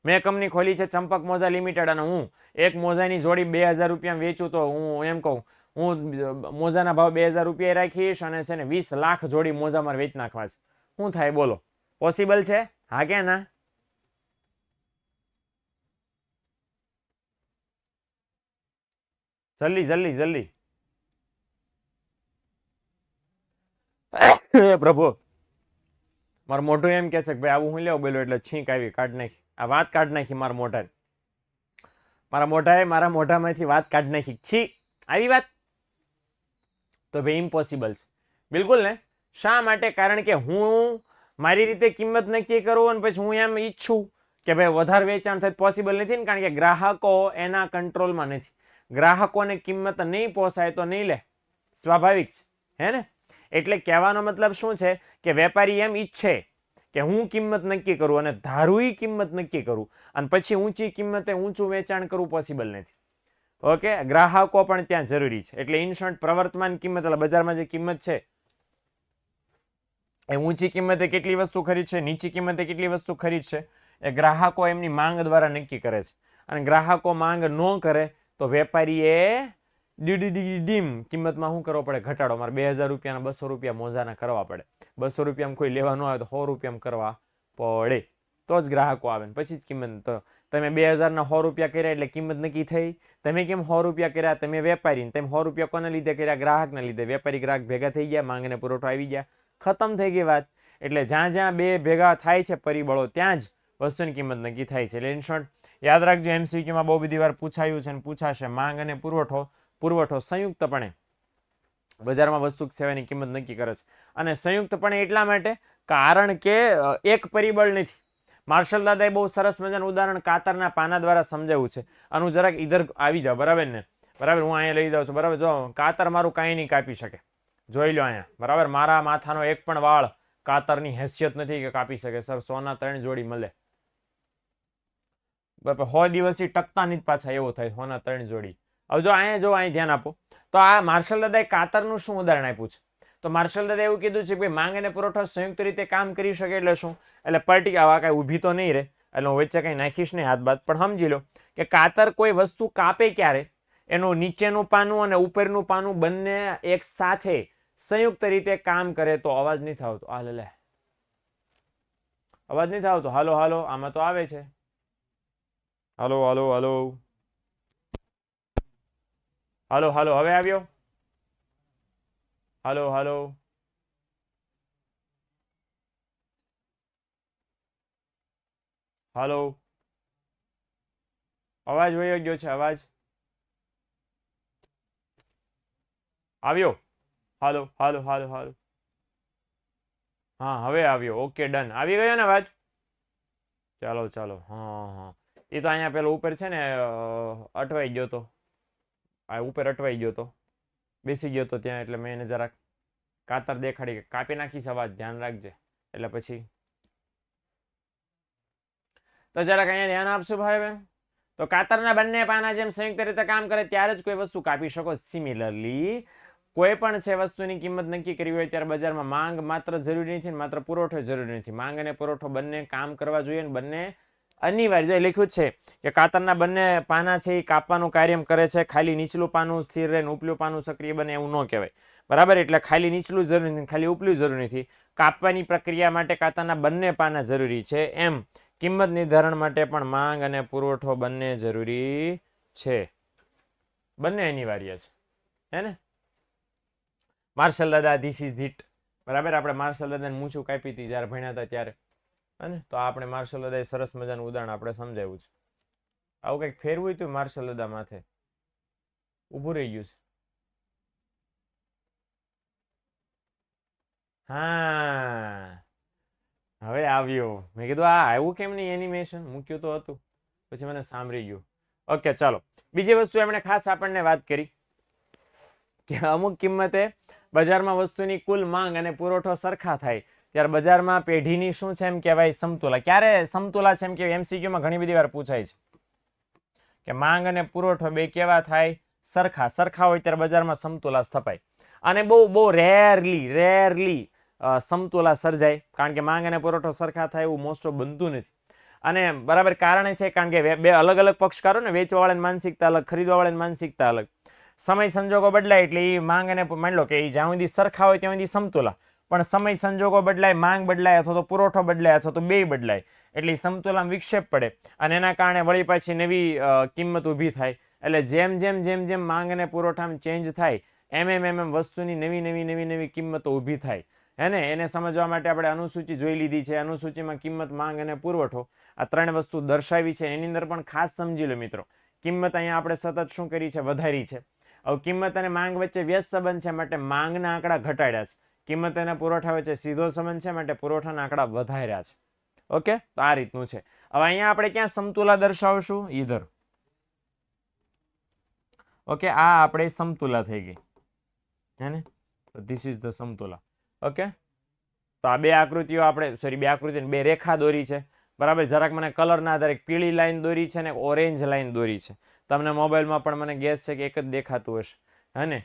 Speaker 1: મેં કંપની ખોલી છે ચંપક મોજા લિમિટેડ અને હું એક મોજાની જોડી 2000 રૂપિયા વેચું તો હું એમ કહું હું મોજાના ભાવ 2000 રૂપિયા રાખીશ અને છે ને 20 લાખ જોડી મોજા મારે વેચ નાખવા છે. શું થાય બોલો? પોસિબલ છે? હા કે ના? જલ્દી જલ્દી જલ્દી. પ્રભુ, મારું મોઢું એમ કે છે કે ભાઈ આવું હું લેવું બોલ્યો એટલે છીંક આવી, કાઢ નાખી. આ વાત કાઢ નાખી મારા મોઢાએ. મારા મોઢામાંથી વાત કાઢ નાખી. છી, આવી વાત તો ભાઈ ઇમ્પોસિબલ છે. બિલકુલ ને. શા માટે? કારણ કે હું મારી રીતે કિંમત નક્કી કરું અને પછી હું એમ ઈચ્છું કે ભાઈ વધારે વેચાણ થાય પોસિબલ નથી ને. કારણ કે ગ્રાહકો એના કંટ્રોલમાં નથી. ગ્રાહકોને કિંમત નહીં પોસાય તો નહીં લે, સ્વાભાવિક છે, હે ને? એટલે કહેવાનો મતલબ શું છે કે વેપારી એમ ઈચ્છે કે હું કિંમત નક્કી કરું અને ધારુઈ કિંમત નક્કી કરું અને પછી ઊંચી કિંમતે ઊંચું વેચાણ કરવું પોસિબલ નથી. ઓકે, ગ્રાહકો પણ ત્યાં જરૂરી છે. એટલે ઇન શોર્ટ પ્રવર્તમાન કિંમત એટલે બજારમાં જે કિંમત છે એ ઊંચી કિંમતે કેટલી વસ્તુ ખરીદશે, નીચી કિંમતે કેટલી વસ્તુ ખરીદશે એ ગ્રાહકો એમની માંગ દ્વારા નક્કી કરે છે. અને ગ્રાહકો માંગ ન કરે તો વેપારીએ ડીમ કિંમતમાં શું કરવો પડે? ઘટાડો. મારે 2000 રૂપિયાના 200 રૂપિયા મોજાના કરવા પડે. 200 રૂપિયામાં કોઈ લેવા ન આવે તો 100 રૂપિયામાં કરવા પડે તો જ ગ્રાહકો આવે ને પછી જ કિંમત. તો તમે 2000ના 100 રૂપિયા કર્યા એટલે કિંમત નક્કી થઈ. તમે કેમ 100 રૂપિયા કર્યા? તમે વેપારી. તમે 100 રૂપિયા કોને લીધે કર્યા? ગ્રાહકને લીધે. વેપારી ગ્રાહક ભેગા થઈ ગયા, માંગ અને પુરવઠો આવી ગયા, ખતમ થઈ ગઈ વાત. એટલે જ્યાં જ્યાં બે ભેગા થાય છે પરિબળો ત્યાં જ વસ્તુની કિંમત નક્કી થાય છે. એટલે ઇન શોર્ટ યાદ રાખજો, MCQમાં બહુ બધી વાર પૂછાયું છે અને પૂછાશે. માંગ અને પુરવઠો સંયુક્તપણે બજારમાં વસ્તુ સેવાની કિંમત નક્કી કરે છે. અને સંયુક્તપણે એટલા માટે કારણ કે એક પરિબળ નથી. માર્શલ દાદાએ બહુ સરસ મજાનું ઉદાહરણ કાતરના પાના દ્વારા સમજાવ્યું છે. આનું જરાક ઈધર આવી જાવ, બરાબર ને? બરાબર. હું અહીંયા લઈ જાઉં છું. બરાબર. જો કાતર મારું કાંઈ નહીં કાપી શકે. જોઈ લો અહીંયા. બરાબર. મારા માથાનો એક પણ વાળ કાતરની હેસિયત નથી કે કાપી શકે. સર સોના 3 જોડી મળે. 100 દિવસથી ટકતા નહીં પાછા, એવું થાય. સોના 3 જોડી. હવે જો અહીંયા ધ્યાન આપો તો આ માર્શલ દાદાએ કાતરનું શું ઉદાહરણ આપ્યું છે? તો માર્શલ દાદા એવું કીધું છે કે માંગ અને પુરવઠો સંયુક્ત રીતે કામ કરી શકે. એટલે શું? એટલે પર્ટિક્યુલર આવા કાંઈ ઊભી તો નહીં રહે, એટલે હું વચ્ચે કંઈ નાખીશ નહીં હાથ બાદ, પણ સમજી લો કે કાતર કોઈ વસ્તુ કાપે ક્યારે, એનું નીચેનું પાનું અને ઉપરનું પાનું બંને એક સાથે સંયુક્ત રીતે કામ કરે તો. અવાજ નહીં થતો. આ લે અવાજ નહીં થતો. હાલો હાલો, આમાં તો આવે છે. હાલો હાલો હાલો હાલો હાલો, હવે આવ્યો? હાલો હાલો હાલો, અવાજ વયો ગયો છે. અવાજ આવ્યો? હાલો હાલો હાલો હાલો, હા હવે આવ્યો. ઓકે ડન, આવી ગયો ને અવાજ? ચાલો ચાલો. હા હા, એ તો અહીંયા પેલો ઉપર છે ને અટવાઈ ગયો તો, આ ઉપર અટવાઈ ગયો તો, બેસી ગયો તો ત્યાં, એટલે મેં એને જરાક કાતર દેખાડી કે કાપી નાખીશ, અવાજ ધ્યાન રાખજે. એટલે પછી તો જરાક અહીંયા ધ્યાન આપશું ભાઈ બહેન. તો કાતરના બંને પાના જેમ સંયુક્ત રીતે કામ કરે ત્યારે જ કોઈ વસ્તુ કાપી શકો. સિમિલરલી કોઈ પણ છે વસ્તુની કિંમત નક્કી કરવી હોય ત્યારે બજારમાં માંગ માત્ર જરૂરી નથી, માત્ર પુરવઠો જરૂરી નથી. માંગ અને પુરવઠો બંને કામ કરવા જોઈએ, બંને અનિવાર્ય. લખ્યું છે કે કાતરના બંને પાના છે એ કાપવાનું કાર્ય કરે છે. ખાલી નીચલું પાનું સ્થિર રહે, ઉપલું પાનું સક્રિય બને એવું ન કહેવાય. બરાબર. એટલે ખાલી નીચલું જરૂરી નથી, ખાલી ઉપલું જરૂરી નથી. કાપવાની પ્રક્રિયા માટે કાતરના બંને પાના જરૂરી છે. એમ કિંમત નિર્ધારણ માટે પણ માંગ અને પુરવઠો બંને જરૂરી છે. બંને અનિવાર્ય છે, હે ને? માર્શલ દાદા, ધીસ ઇઝ ઇટ. બરાબર. આપણે માર્શલ દાદાને મૂછું કાપી હતી જ્યારે ભણ્યા હતા ત્યારે, હે તો આપણે માર્શલ દાદાએ સરસ મજાનું ઉદાહરણ આપણે સમજાવ્યું છે. આવું કંઈક ફેરવું હતું માર્શલ દાદા માથે, ઊભું રહી ગયું છે. હા, હવે આવ્યો. મેં કીધું આ આવ્યું કેમ નહીં એનિમેશન, મૂક્યું તો હતું, પછી મને સાંભળી ગયું. ઓકે ચાલો. બીજી વસ્તુ એમણે ખાસ આપણને વાત કરી કે અમુક કિંમતે બજારમાં વસ્તુની કુલ માંગ અને પુરવઠો સરખા થાય ત્યારે બજારમાં પેઢીની શું છે એમ કહેવાય? સમતુલા. ક્યારે સમતુલા છે એમ કહેવાય? એમસીક્યુમાં ઘણી બધી વાર પૂછાય છે કે માંગ અને પુરવઠો બે કેવા થાય? સરખા. સરખા હોય ત્યારે બજારમાં સમતુલા સ્થપાય. અને બહુ રેરલી સમતુલા સર્જાય, કારણ કે માંગ અને પુરવઠો સરખા થાય એવું મોસ્ટ ઓફ બનતું નથી. અને બરાબર કારણ છે કારણ કે બે અલગ અલગ પક્ષકારો ને, વેચવાવાળાની માનસિકતા અલગ, ખરીદવાવાળાની માનસિકતા અલગ. સમય સંજોગો બદલાય એટલે એ માંગ અને માની લો કે એ જ્યાં સુધી સરખા હોય ત્યાં સુધી સમતુલા, પણ સમય સંજોગો બદલાય, માંગ બદલાય અથવા તો પુરવઠો બદલાય અથવા તો બે બદલાય એટલે સમતુલામાં વિક્ષેપ પડે અને એના કારણે વળી પાછી નવી કિંમત ઊભી થાય. એટલે જેમ માંગ અને પુરવઠામાં ચેન્જ થાય એમ વસ્તુની નવી કિંમતો ઊભી થાય, હે ને? એને સમજવા માટે આપણે અનુસૂચિ જોઈ લીધી છે. અનુસૂચિમાં કિંમત, માંગ અને પુરવઠો આ 3 વસ્તુ દર્શાવી છે. એની અંદર પણ ખાસ સમજી લો મિત્રો, કિંમત અહીંયા આપણે સતત શું કરી છે? વધારી છે. હવે કિંમત અને માંગ વચ્ચે વ્યસ્ત સંબંધ છે માટે માંગના આંકડા ઘટાડ્યા છે. કિંમત અને પુરવઠા વચ્ચે સીધો સંબંધ છે માટે પુરવઠાના આંકડા વધાર્યા છે. ઓકે, તો આ રીતનું છે. હવે અહીંયા આપણે ક્યાં સમતુલા દર્શાવશું? ઈધર. ઓકે, આ આપણે સમતુલા થઈ ગઈ, હે ને? તો ધીસ ઇઝ ધ સમતુલા. ઓકે, તો આ બે આકૃતિઓ આપણે બે આકૃતિ, બે રેખા દોરી છે. બરાબર. જરાક મને કલરના આધારે પીળી લાઈન દોરી છે ને ઓરેન્જ લાઈન દોરી છે. તમને મોબાઈલમાં પણ મને ગેસ છે કે એક જ દેખાતું હશે, હે ને?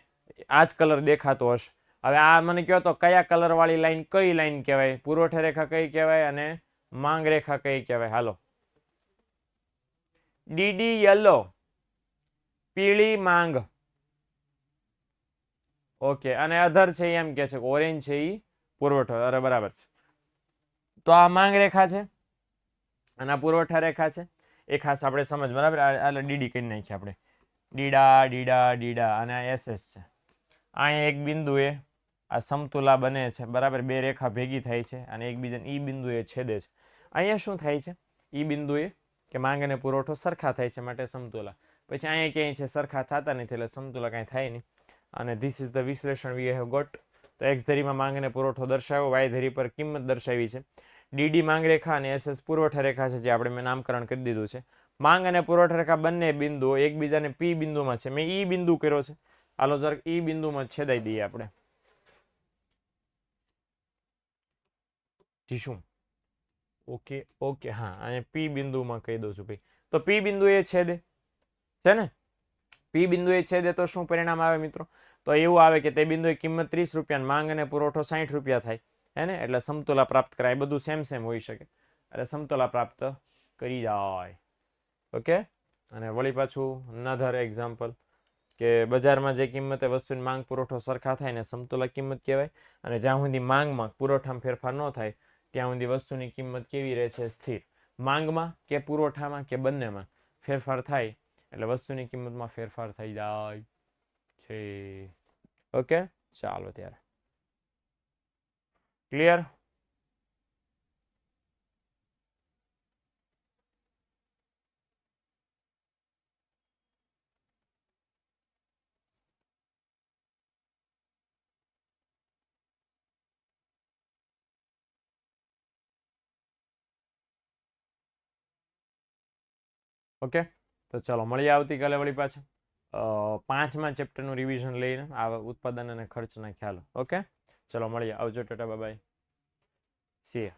Speaker 1: આ જ કલર દેખાતો હશે. હવે આ મને કહો તો કયા કલર વાળી લાઈન કઈ લાઈન કહેવાય? પુરવઠા રેખા કઈ કહેવાય અને માંગ રેખા કઈ કહેવાય? હાલો. ડીડી યલો, પીળી માંગ. ઓકે, અને અધર છે એમ કે છે ઓરેન્જ છે એ પુરવઠો. અરે બરાબર છે. તો આ માંગ રેખા છે અને આ પુરવઠા રેખા છે. એ ખાસ આપણે સમજ. બરાબર. એટલે ડીડી કરી નાખીએ આપણે. ડીડા અને આ એસએસ છે. અહીંયા એક બિંદુએ આ સમતુલા બને છે. બરાબર. બે રેખા ભેગી થાય છે અને એકબીજાને ઈ બિંદુએ છેદે છે. અહીંયા શું થાય છે? ઈ બિંદુએ કે માંગ અને પુરવઠો સરખા થાય છે માટે સમતુલા. પછી અહીંયા ક્યાંય છે સરખા થતા નથી એટલે સમતુલા કાંઈ થાય નહીં. અને ધીસ ઇઝ ધ વિશ્લેષણ વી હેવ ગોટ. તો એક્સ ધરીમાં માંગ અને પુરવઠો દર્શાવ્યો, વાય ધરી પર કિંમત દર્શાવી છે. ડીડી માંગ રેખા અને એસએસ પુરવઠા રેખા છે, જે આપણે મેં નામકરણ કરી દીધું છે. માંગ અને પુરવઠા રેખા બંને બિંદુઓ એકબીજાને પી બિંદુમાં છે. મેં ઈ બિંદુ કર્યો છે, હાલો જરાક ઈ બિંદુમાં છેદાઈ દઈએ આપણે. શું ઓકે ઓકે, હા, અને પી બિંદુમાં કહી દઉં છું ભાઈ. તો પી બિંદુ એ છેદે છે ને, પી બિંદુ એ છેદે તો શું પરિણામ આવે મિત્રો? તો એવું આવે કે તે બિંદુએ કિંમત 30 રૂપિયા, માંગ અને પુરવઠો 60 રૂપિયા થાય, હે ને? એટલે સમતુલા પ્રાપ્ત કરાય. બધું સેમ સેમ હોઈ શકે, એટલે સમતુલા પ્રાપ્ત કરી જાય. ઓકે, અને વળી પાછું અનધર એક્ઝામ્પલ કે બજારમાં જે કિંમતે વસ્તુની માંગ પુરવઠો સરખા થાય ને સમતુલા કિંમત કહેવાય, અને જ્યાં સુધી માંગમાં પુરવઠામાં ફેરફાર ન થાય ત્યાં સુધી વસ્તુની કિંમત કેવી રહે છે? સ્થિર. માંગમાં કે પુરવઠામાં કે બંનેમાં ફેરફાર થાય એટલે વસ્તુની કિંમતમાં ફેરફાર થઈ જાય છે. ઓકે, ચાલો ત્યારે, ક્લિયર? ઓકે, તો ચાલો મળીએ આવતીકાલે વળી પાછા 5મા ચેપ્ટરનું રિવિઝન લઈને, આ ઉત્પાદન અને ખર્ચના ખ્યાલો. ઓકે, ચલો મળીએ, આવજો, Tata, bye bye, C you.